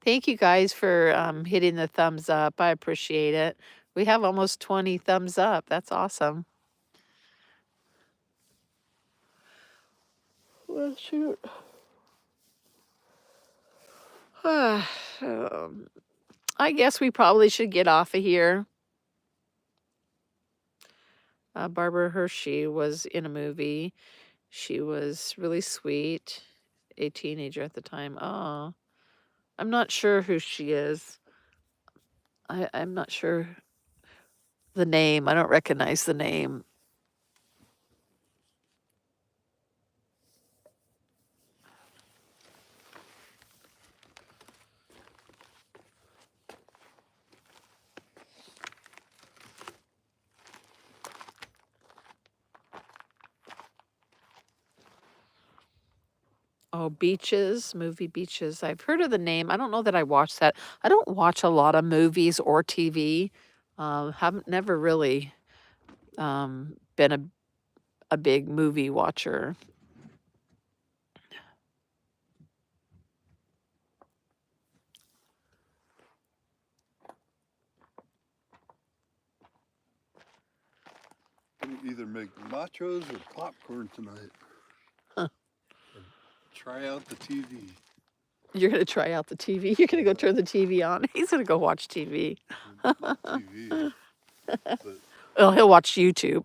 Thank you guys for hitting the thumbs up. I appreciate it. We have almost 20 thumbs up. That's awesome. Well, shoot. I guess we probably should get off of here. Barbara Hershey was in a movie. She was really sweet, a teenager at the time. Oh, I'm not sure who she is. I'm not sure the name. I don't recognize the name. Oh, Beaches, movie Beaches. I've heard of the name. I don't know that I watched that. I don't watch a lot of movies or TV. Haven't never really been a big movie watcher. Gonna either make nachos or popcorn tonight. Huh. Try out the TV. You're gonna try out the TV. You're gonna go turn the TV on. He's gonna go watch TV. Not TV, but Well, he'll watch YouTube.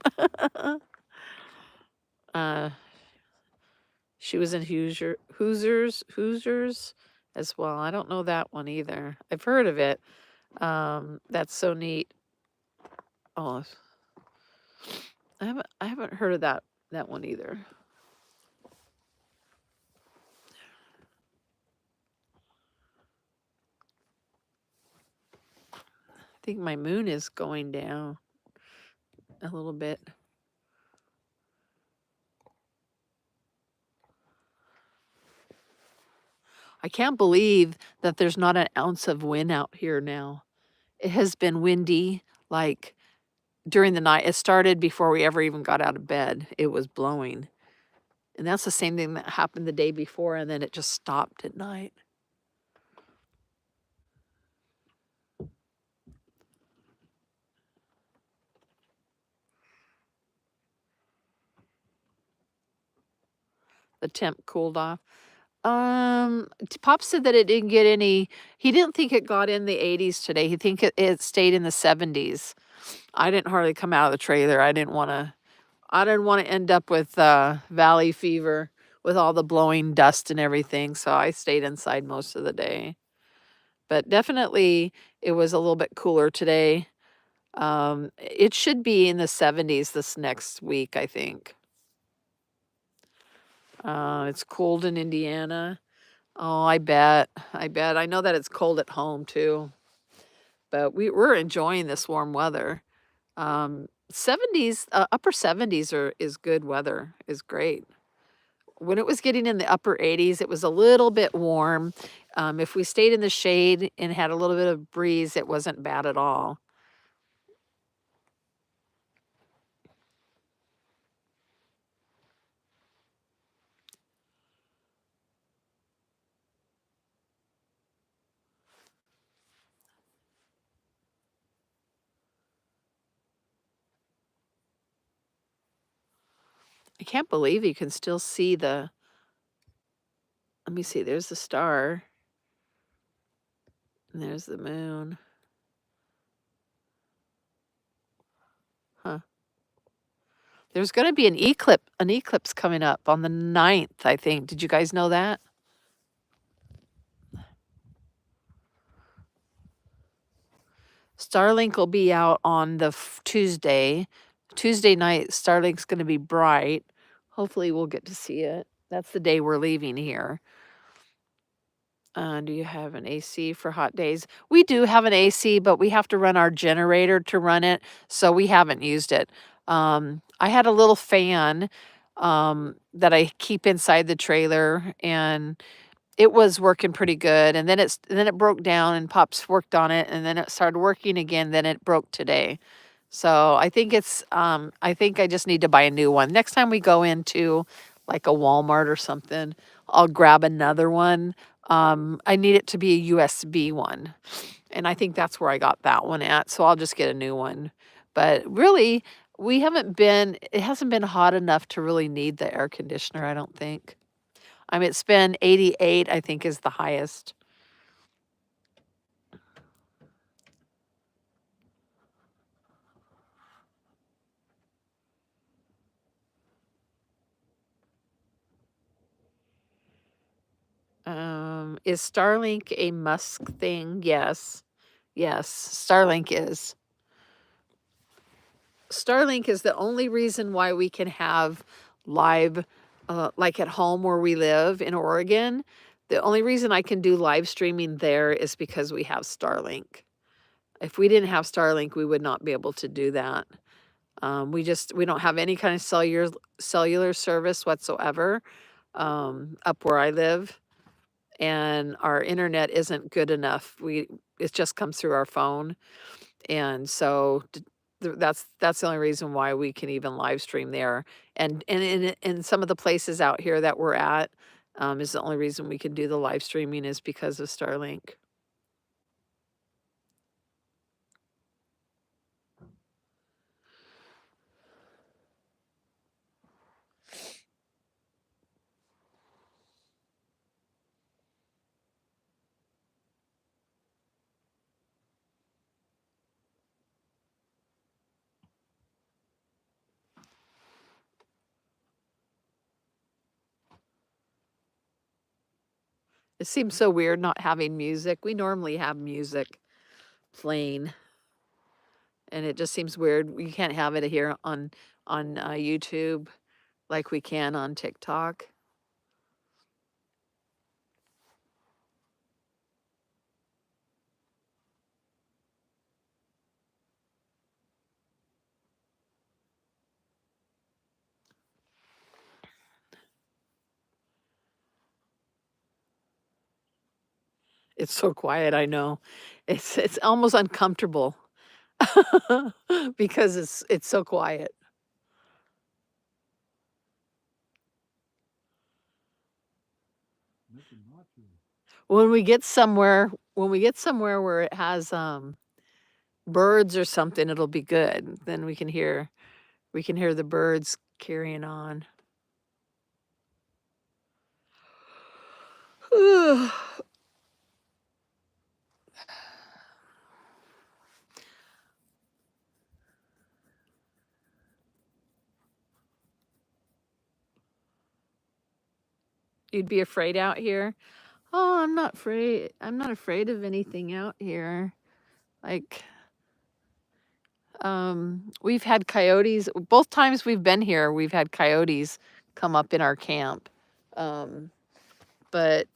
She was in Hoosiers as well. I don't know that one either. I've heard of it. That's so neat. Oh, I haven't heard of that one either. I think my moon is going down a little bit. I can't believe that there's not an ounce of wind out here now. It has been windy like during the night. It started before we ever even got out of bed. It was blowing. And that's the same thing that happened the day before, and then it just stopped at night. The temp cooled off. Pop said that it didn't get any. He didn't think it got in the 80s today. He think it stayed in the 70s. I didn't hardly come out of the trailer. I didn't want to. I didn't want to end up with valley fever with all the blowing dust and everything. So I stayed inside most of the day. But definitely, it was a little bit cooler today. It should be in the 70s this next week, I think. It's cold in Indiana. Oh, I bet. I bet. I know that it's cold at home too. But we're enjoying this warm weather. 70s, upper 70s is good weather, is great. When it was getting in the upper 80s, it was a little bit warm. If we stayed in the shade and had a little bit of breeze, it wasn't bad at all. I can't believe you can still see the. Let me see, there's the star. And there's the moon. Huh. There's going to be an eclipse coming up on the 9th, I think. Did you guys know that? Starlink will be out on the Tuesday. Tuesday night, Starlink's going to be bright. Hopefully, we'll get to see it. That's the day we're leaving here. Do you have an AC for hot days? We do have an AC, but we have to run our generator to run it, so we haven't used it. I had a little fan that I keep inside the trailer, and it was working pretty good, and then it broke down, and Pops worked on it, and then it started working again, then it broke today. So I think I think I just need to buy a new one. Next time we go into like a Walmart or something, I'll grab another one. I need it to be a USB one, and I think that's where I got that one at, so I'll just get a new one. But really, it hasn't been hot enough to really need the air conditioner, I don't think. I mean, it's been 88, I think, is the highest. Is Starlink a Musk thing? Yes. Yes, Starlink is. Starlink is the only reason why we can have live, like at home where we live in Oregon. The only reason I can do live streaming there is because we have Starlink. If we didn't have Starlink, we would not be able to do that. We don't have any kind of cellular service whatsoever up where I live, and our internet isn't good enough. It just comes through our phone, and so that's the only reason why we can even live stream there. And in some of the places out here that we're at, is the only reason we can do the live streaming is because of Starlink. It seems so weird not having music. We normally have music playing, and it just seems weird. We can't have it here on on YouTube like we can on TikTok. It's so quiet, I know. It's almost uncomfortable because it's so quiet. When we get somewhere where it has birds or something, it'll be good. Then we can hear the birds carrying on. You'd be afraid out here? Oh, I'm not afraid. I'm not afraid of anything out here. Like, we've had coyotes. Both times we've been here, we've had coyotes come up in our camp. But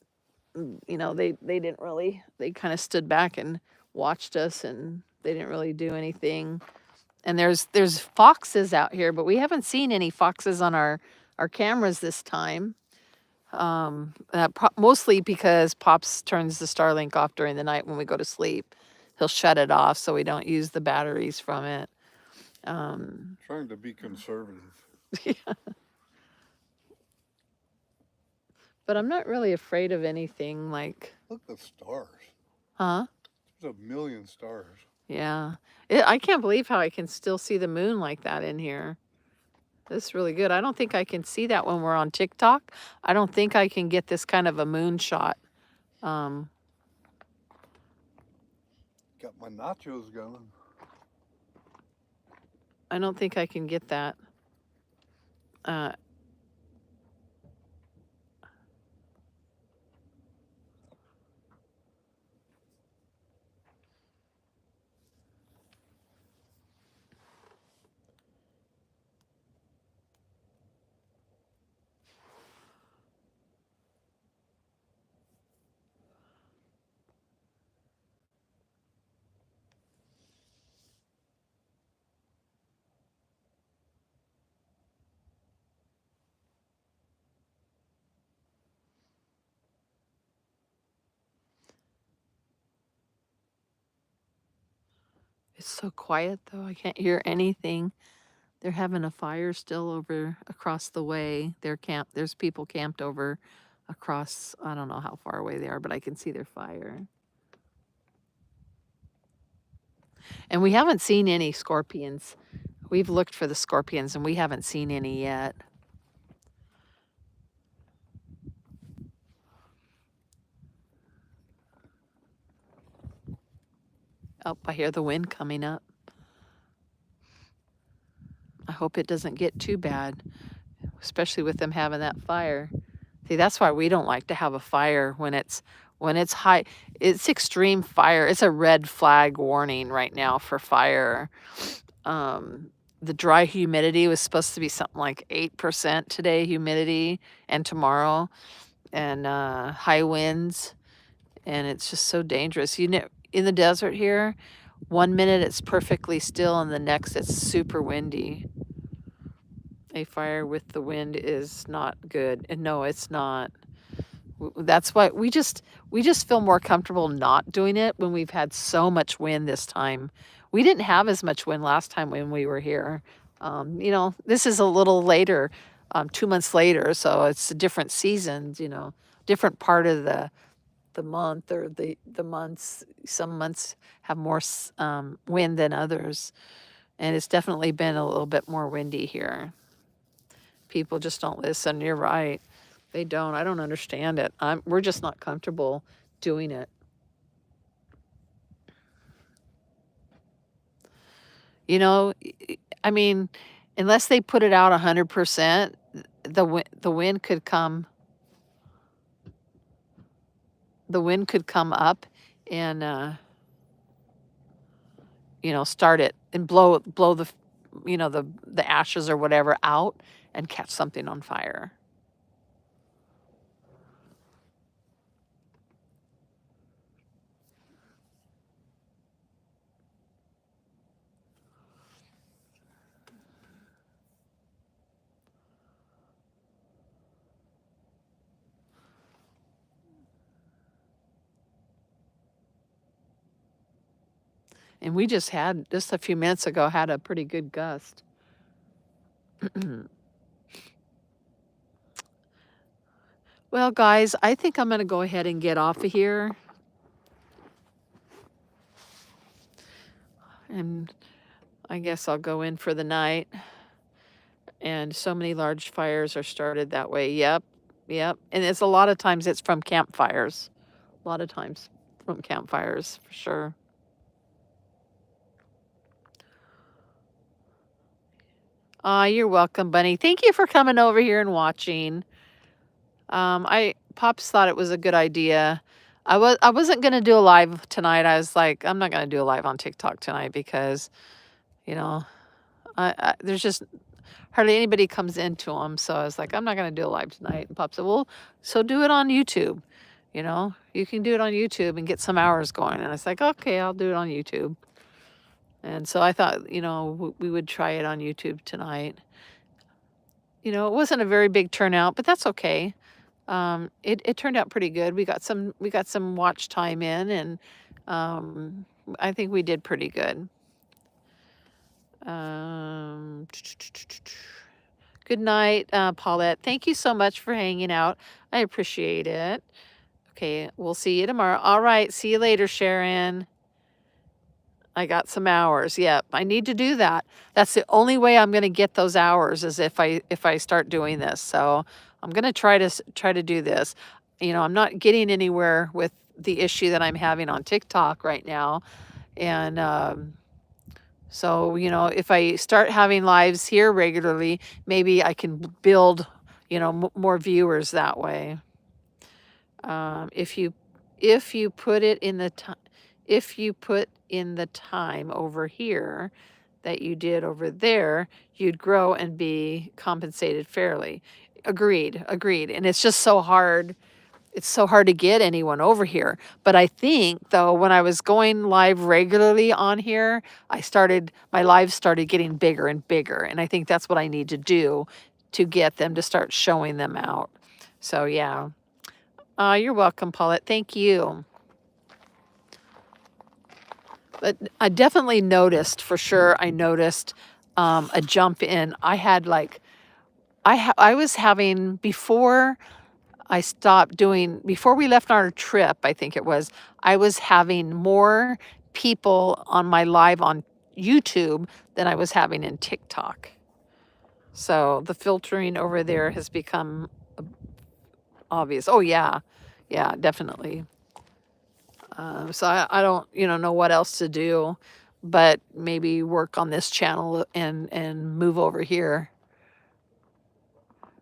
they didn't really. They kind of stood back and watched us, and they didn't really do anything. And there's foxes out here, but we haven't seen any foxes on our cameras this time. Mostly because Pops turns the Starlink off during the night when we go to sleep. He'll shut it off so we don't use the batteries from it. Trying to be conservative. Yeah. But I'm not really afraid of anything like. Look at the stars. Huh? There's a million stars. Yeah. I can't believe how I can still see the moon like that in here. This is really good. I don't think I can see that when we're on TikTok. I don't think I can get this kind of a moon shot. Got my nachos going. I don't think I can get that. It's so quiet though. I can't hear anything. They're having a fire still over across the way. There's people camped over across, I don't know how far away they are, but I can see their fire. And we haven't seen any scorpions. We've looked for the scorpions and we haven't seen any yet. Oh, I hear the wind coming up. I hope it doesn't get too bad, especially with them having that fire. See, that's why we don't like to have a fire when it's high. It's extreme fire. It's a red flag warning right now for fire. The dry humidity was supposed to be something like 8% today, humidity, and tomorrow, and high winds, and it's just so dangerous. You know, in the desert here, 1 minute it's perfectly still, and the next it's super windy. A fire with the wind is not good, and no, it's not. That's why we just feel more comfortable not doing it when we've had so much wind this time. We didn't have as much wind last time when we were here. This is a little later, 2 months later, so it's a different season. Different part of the month or the months. Some months have more wind than others, and it's definitely been a little bit more windy here. People just don't listen. You're right. They don't. I don't understand it. We're just not comfortable doing it. I mean, unless they put it out 100%, the wind could come. The wind could come up and start it and blow the ashes or whatever out and catch something on fire. And we just a few minutes ago, had a pretty good gust. Well, guys, I think I'm going to go ahead and get off of here. And I guess I'll go in for the night. And so many large fires are started that way. Yep. Yep. And it's a lot of times it's from campfires. A lot of times from campfires, for sure. You're welcome, Bunny. Thank you for coming over here and watching. Pops thought it was a good idea. I wasn't gonna do a live tonight. I was like, I'm not gonna do a live on TikTok tonight because, you know, there's just hardly anybody comes into them. So I was like, I'm not gonna do a live tonight. And Pop said, well, so do it on YouTube. You can do it on YouTube and get some hours going. And I was like, okay, I'll do it on YouTube. And so I thought, we would try it on YouTube tonight. It wasn't a very big turnout, but that's okay. It turned out pretty good. We got some watch time in, and I think we did pretty good. Good night, Paulette. Thank you so much for hanging out. I appreciate it. Okay, we'll see you tomorrow. All right, see you later, Sharon. I got some hours. Yep, I need to do that. That's the only way I'm going to get those hours is if I start doing this. So I'm going to try to do this. I'm not getting anywhere with the issue that I'm having on TikTok right now, and so if I start having lives here regularly, maybe I can build more viewers that way. If you put it in the time. If you put in the time over here that you did over there, you'd grow and be compensated fairly. Agreed. And it's just so hard. It's so hard to get anyone over here. But I think, though, when I was going live regularly on here, my lives started getting bigger and bigger. And I think that's what I need to do to get them to start showing them out. So, yeah. You're welcome, Paulette. Thank you. But I definitely noticed, for sure, I noticed a jump in. I was having, before we left on our trip, I think it was, I was having more people on my live on YouTube than I was having in TikTok. So the filtering over there has become obvious. Oh, yeah. Yeah, definitely. So I don't, know what else to do, but maybe work on this channel and move over here.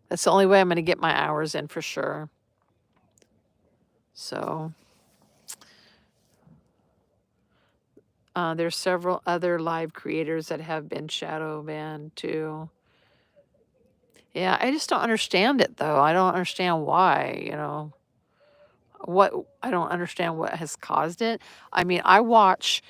That's the only way I'm going to get my hours in for sure. So there's several other live creators that have been shadow banned too. Yeah, I just don't understand it though. I don't understand why, I don't understand what has caused it. I mean, I watch,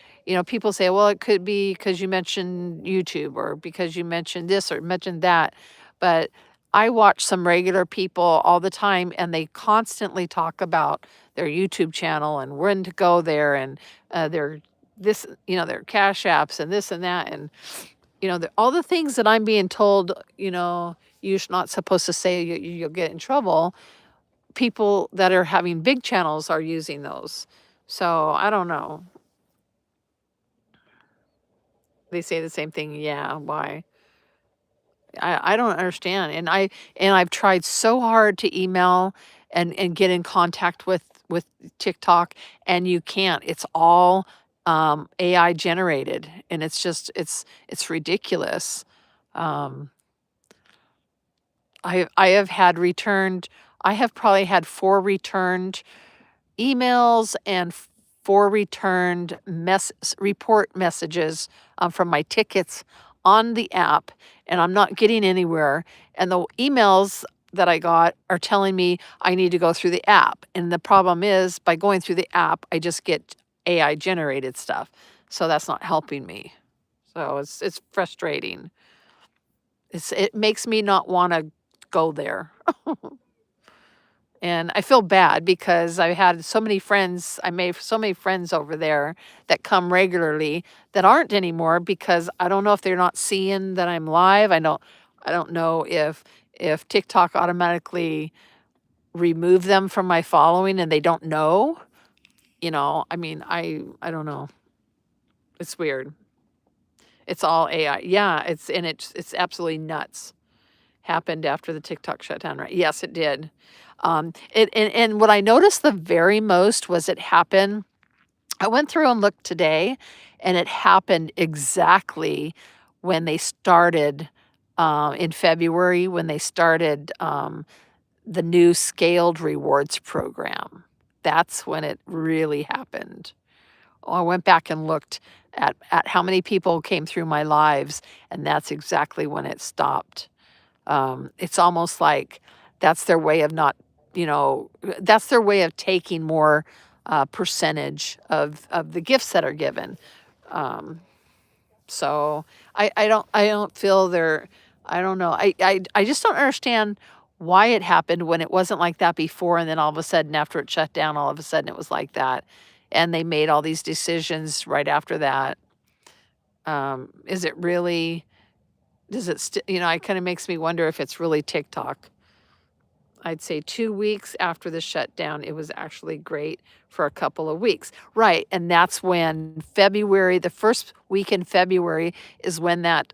people say, well, it could be because you mentioned YouTube or because you mentioned this or mentioned that. But I watch some regular people all the time and they constantly talk about their YouTube channel and when to go there and their cash apps and this and that. And, all the things that I'm being told, you're not supposed to say, you'll get in trouble. People that are having big channels are using those. So I don't know. They say the same thing. Yeah, why? I don't understand. And I've tried so hard to email and get in contact with TikTok, and you can't. It's all AI generated, and it's just it's ridiculous. I have had returned. I have probably had 4 returned emails and 4 returned report messages from my tickets on the app and I'm not getting anywhere. And the emails that I got are telling me I need to go through the app. And the problem is by going through the app, I just get AI generated stuff. So that's not helping me. So it's frustrating. It makes me not want to go there. And I feel bad because I had so many friends, I made so many friends over there that come regularly that aren't anymore because I don't know if they're not seeing that I'm live. I don't know if TikTok automatically remove them from my following and they don't know. I mean, I don't know. It's weird. It's all AI. Yeah, it's absolutely nuts. Happened after the TikTok shutdown, right? Yes, it did. And what I noticed the very most was it happened. I went through and looked today, and it happened exactly when they started in February, when they started the new scaled rewards program. That's when it really happened. I went back and looked at how many people came through my lives, and that's exactly when it stopped. It's almost like that's their way of not, that's their way of taking more percentage of the gifts that are given. Um, so I don't feel they're I don't know. I just don't understand why it happened when it wasn't like that before, and then all of a sudden after it shut down, all of a sudden it was like that. And they made all these decisions right after that. Is it really does it it kind of makes me wonder if it's really TikTok. I'd say 2 weeks after the shutdown, it was actually great for a couple of weeks. Right, and that's when February the 1st week in February is when that,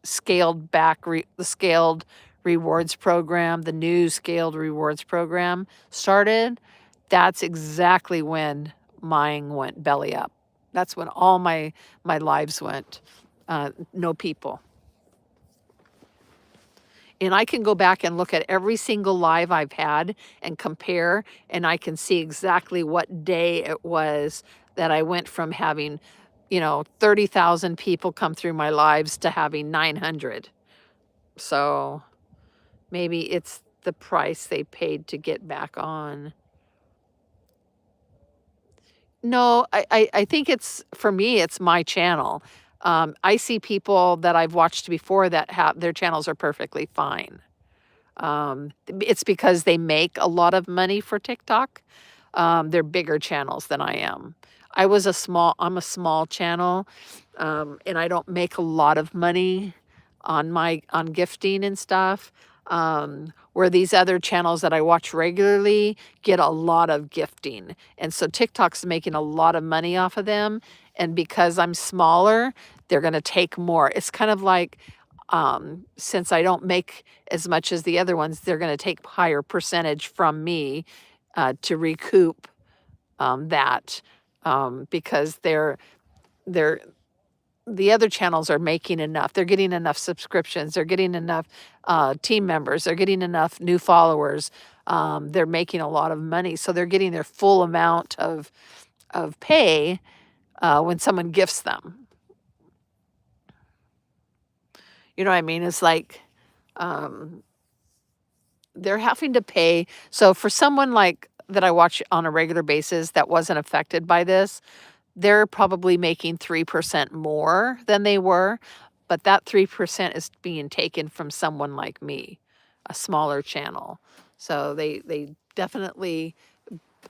scaled back the scaled rewards program, the new scaled rewards program started. That's exactly when mine went belly up. That's when all my lives went, no people. And I can go back and look at every single live I've had and compare, and I can see exactly what day it was that I went from having, 30,000 people come through my lives to having 900. So maybe it's the price they paid to get back on. No, I think it's for me, it's my channel. I see people that I've watched before that have their channels are perfectly fine. It's because they make a lot of money for TikTok. They're bigger channels than I am. I'm a small channel, and I don't make a lot of money on gifting and stuff. Where these other channels that I watch regularly get a lot of gifting. And so TikTok's making a lot of money off of them. And because I'm smaller, they're going to take more. It's kind of like since I don't make as much as the other ones, they're going to take higher percentage from me to recoup that because they're the other channels are making enough. They're getting enough subscriptions. They're getting enough team members. They're getting enough new followers. They're making a lot of money, so they're getting their full amount of pay when someone gifts them. You know what I mean? It's like um, they're having to pay. So for someone like that I watch on a regular basis that wasn't affected by this, they're probably making 3% more than they were, but that 3% is being taken from someone like me, a smaller channel. So they definitely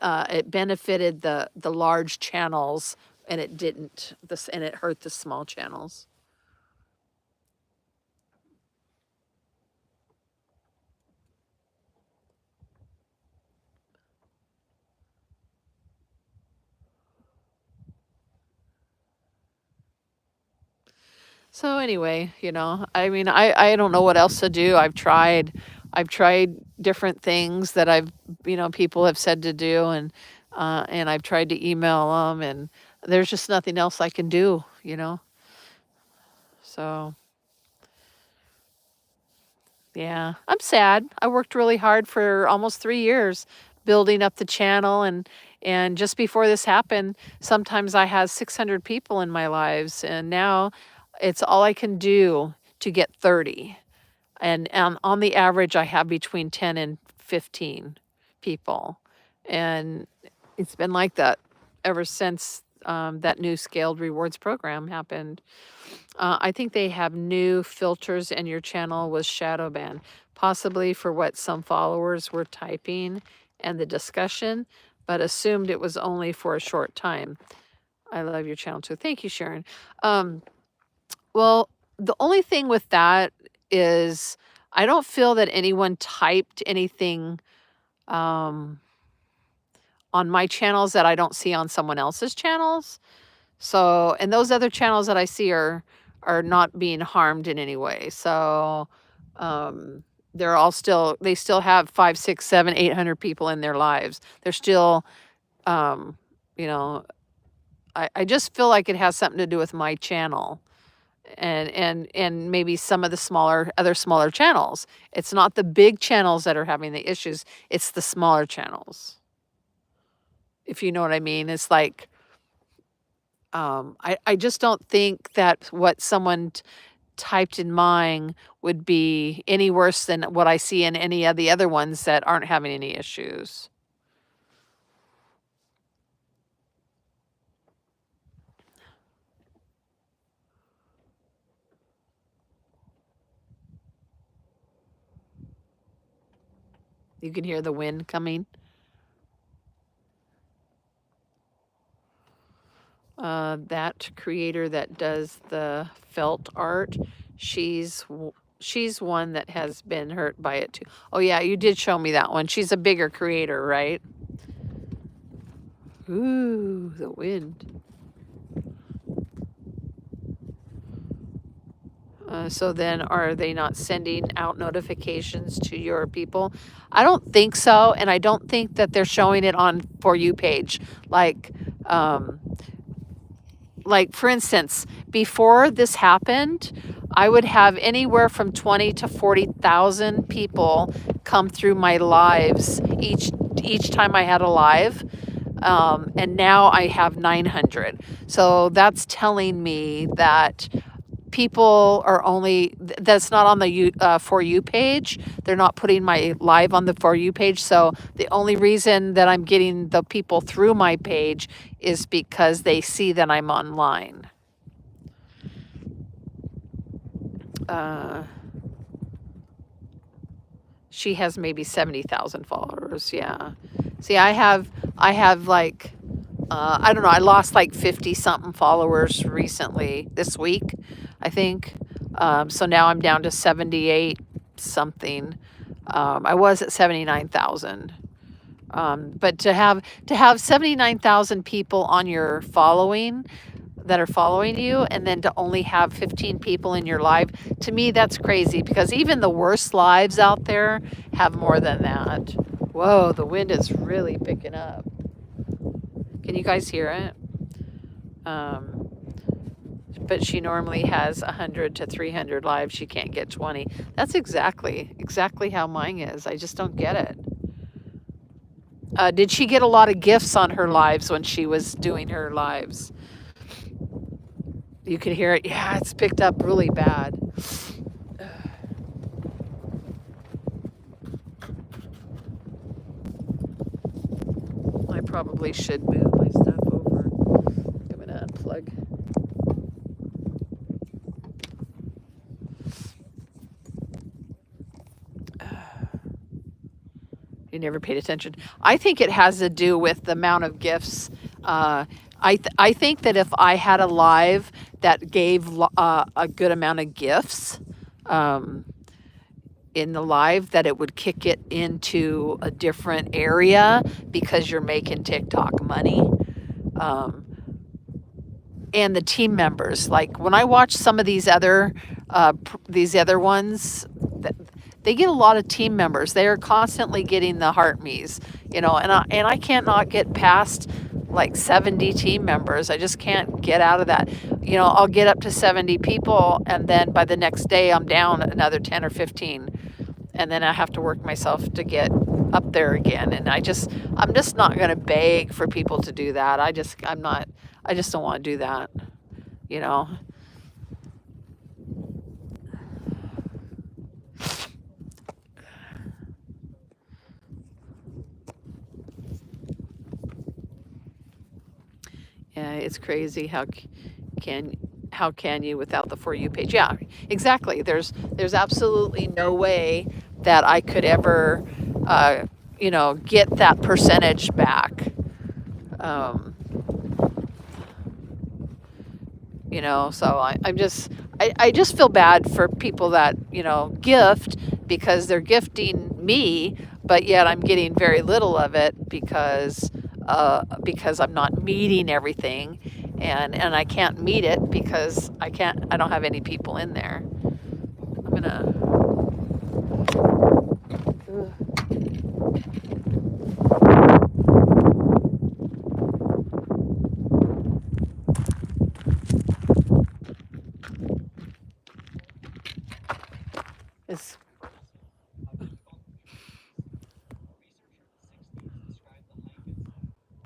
it benefited the large channels and it didn't this and it hurt the small channels. So anyway, I mean, I don't know what else to do. I've tried different things that people have said to do, and I've tried to email them, and there's just nothing else I can do. So yeah, I'm sad. I worked really hard for almost 3 years building up the channel, and just before this happened, sometimes I had 600 people in my lives, and now It's all I can do to get 30. And on the average, I have between 10 and 15 people. And it's been like that ever since that new scaled rewards program happened. I think they have new filters, and your channel was shadow banned, possibly for what some followers were typing and the discussion, but assumed it was only for a short time. I love your channel too. Thank you, Sharon. Well, the only thing with that is I don't feel that anyone typed anything on my channels that I don't see on someone else's channels. So, and those other channels that I see are not being harmed in any way. So, they're all still, they still have 5, 6, 7, 800 people in their lives. They're still, you know, I just feel like it has something to do with my channel and maybe some of the other smaller channels. It's not the big channels that are having the issues. It's the smaller channels. If you know what I mean. It's like, I just don't think that what someone typed in mine would be any worse than what I see in any of the other ones that aren't having any issues. You can hear the wind coming. That creator that does the felt art, she's one that has been hurt by it too. Oh yeah, you did show me that one. She's a bigger creator, right? Ooh, the wind. So then are they not sending out notifications to your people? I don't think so, and I don't think that they're showing it on For You page. Like for instance, before this happened, I would have anywhere from 20 to 40,000 people come through my lives each time I had a live. And now I have 900. So that's telling me that people are only, that's not on the For You page. They're not putting my live on the For You page. So the only reason that I'm getting the people through my page is because they see that I'm online. She has maybe 70,000 followers. Yeah. See, I have like, I don't know, I lost like 50 something followers recently this week, I think. So now I'm down to 78 something. I was at 79,000. But to have 79,000 people on your following that are following you, and then to only have 15 people in your live, to me that's crazy, because even the worst lives out there have more than that. Whoa, the wind is really picking up. Can you guys hear it? But she normally has 100 to 300 lives. She can't get 20. That's exactly how mine is. I just don't get it. Did she get a lot of gifts on her lives when she was doing her lives? You can hear it. Yeah, it's picked up really bad. I probably should move my stuff over. I'm going to unplug. You never paid attention. I think it has to do with the amount of gifts. I think that if I had a live that gave a good amount of gifts in the live, that it would kick it into a different area because you're making TikTok money. And the team members, like when I watch some of these other ones, they get a lot of team members. They are constantly getting the heart me's, and I can't not get past like 70 team members. I just can't get out of that. I'll get up to 70 people, and then by the next day I'm down another 10 or 15, and then I have to work myself to get up there again. And I'm just not going to beg for people to do that. I just don't want to do that. It's crazy can how can you without the For You page? Yeah, exactly. There's absolutely no way that I could ever, get that percentage back. Um, so I just feel bad for people that gift because they're gifting me, but yet I'm getting very little of it because I'm not meeting everything, and I can't meet it because I don't have any people in there. I'm gonna. Is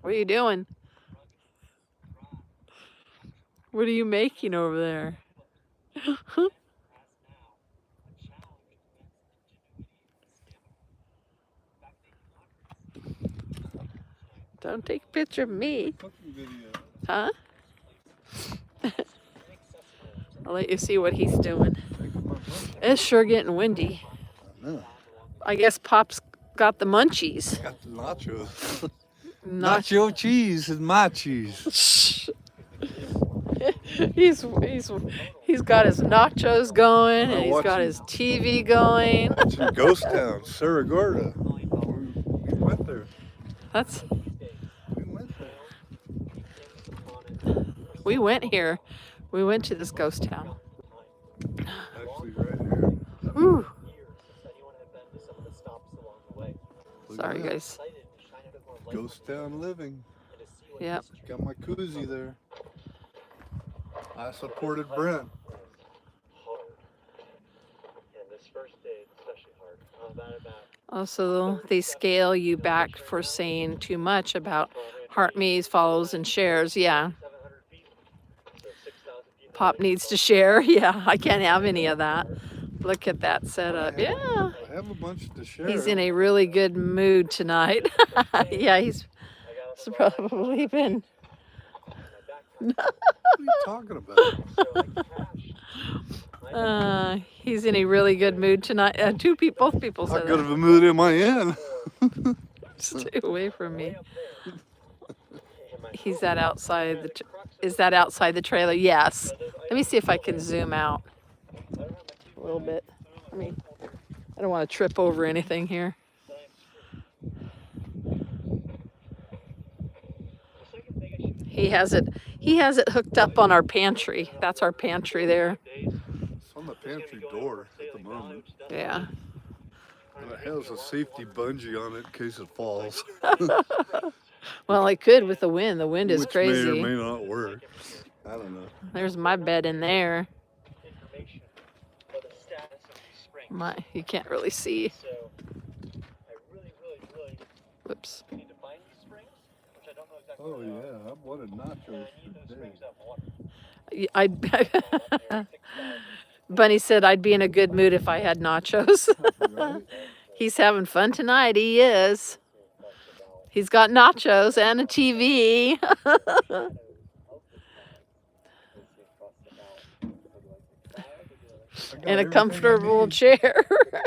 What are you doing? What are you making over there? Don't take a picture of me. Huh? I'll let you see what he's doing. It's sure getting windy. I know. I guess Pop's got the munchies. Got the nachos. Not Nacho cheese is my cheese. he's got his nachos going, and he's got his TV going. It's in Ghost Town, Cerro Gordo. We went there. We went there. We went here. We went to this ghost town. Actually, right here. Whew. Look Sorry, at that. guys. Ghost Town living. Yep. Got my koozie there. I supported Brent. Also, they scale you back for saying too much about heart me's, follows, and shares. Yeah. Pop needs to share. Yeah, I can't have any of that. Look at that setup. Yeah. I have a bunch to share. He's in a really good mood tonight. Yeah, he's probably been. What are you talking about? He's in a really good mood tonight. Both people How said good that. of a mood am I in? Stay away from me. He's that outside is that outside the trailer? Yes. Let me see if I can zoom out a little bit. I don't want to trip over anything here. He has it hooked up on our pantry. That's our pantry there. It's on the pantry door at the moment. Yeah. And it has a safety bungee on it in case it falls. Well, it could with the wind. The wind is Which crazy. may or may not work. I don't know. There's my bed in there. You can't really see. Whoops. Oh yeah, I wanted nachos today. Bunny said I'd be in a good mood if I had nachos. Right? He's having fun tonight. He is. He's got nachos and a TV. And a comfortable chair. I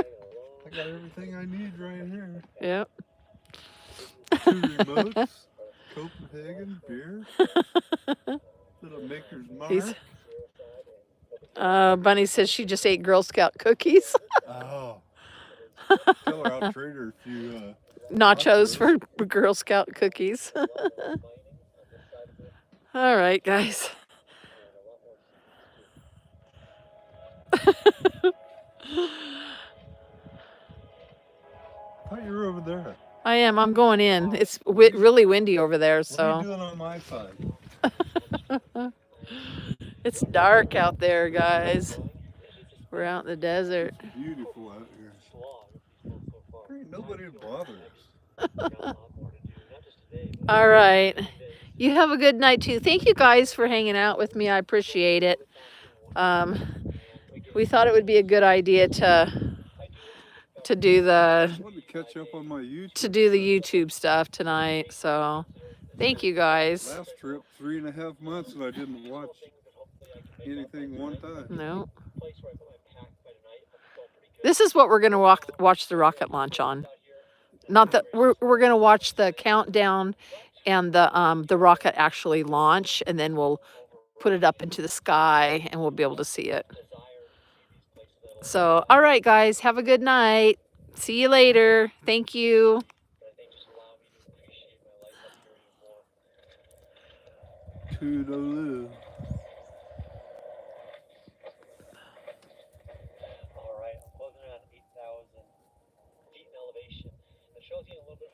got everything I need right here. Yep. 2 remotes, Copenhagen beer, little Maker's Mark. Bunny says she just ate Girl Scout cookies. Oh. Tell her I'll trade her a few Nachos for Girl Scout cookies. All right, guys. I thought you were over there. I am. I'm going in. It's really windy over there, What are you so doing on my side? it's dark out there, guys. We're out in the desert. Beautiful out here. There ain't nobody to bother us. All right. You have a good night, too. Thank you, guys, for hanging out with me. I appreciate it. We thought it would be a good idea to do the I wanted to catch up on my YouTube. YouTube stuff tonight. So Thank you guys. Last trip, 3.5 months, and I didn't watch anything one time. No. This is what we're going to watch the rocket launch on. Not that we're going to watch the countdown and the rocket actually launch, and then we'll put it up into the sky and we'll be able to see it. So, all right, guys, have a good night. See you later. Thank you. Toodaloo. All right, I'm closing around 8,000 feet in elevation. That shows you a little bit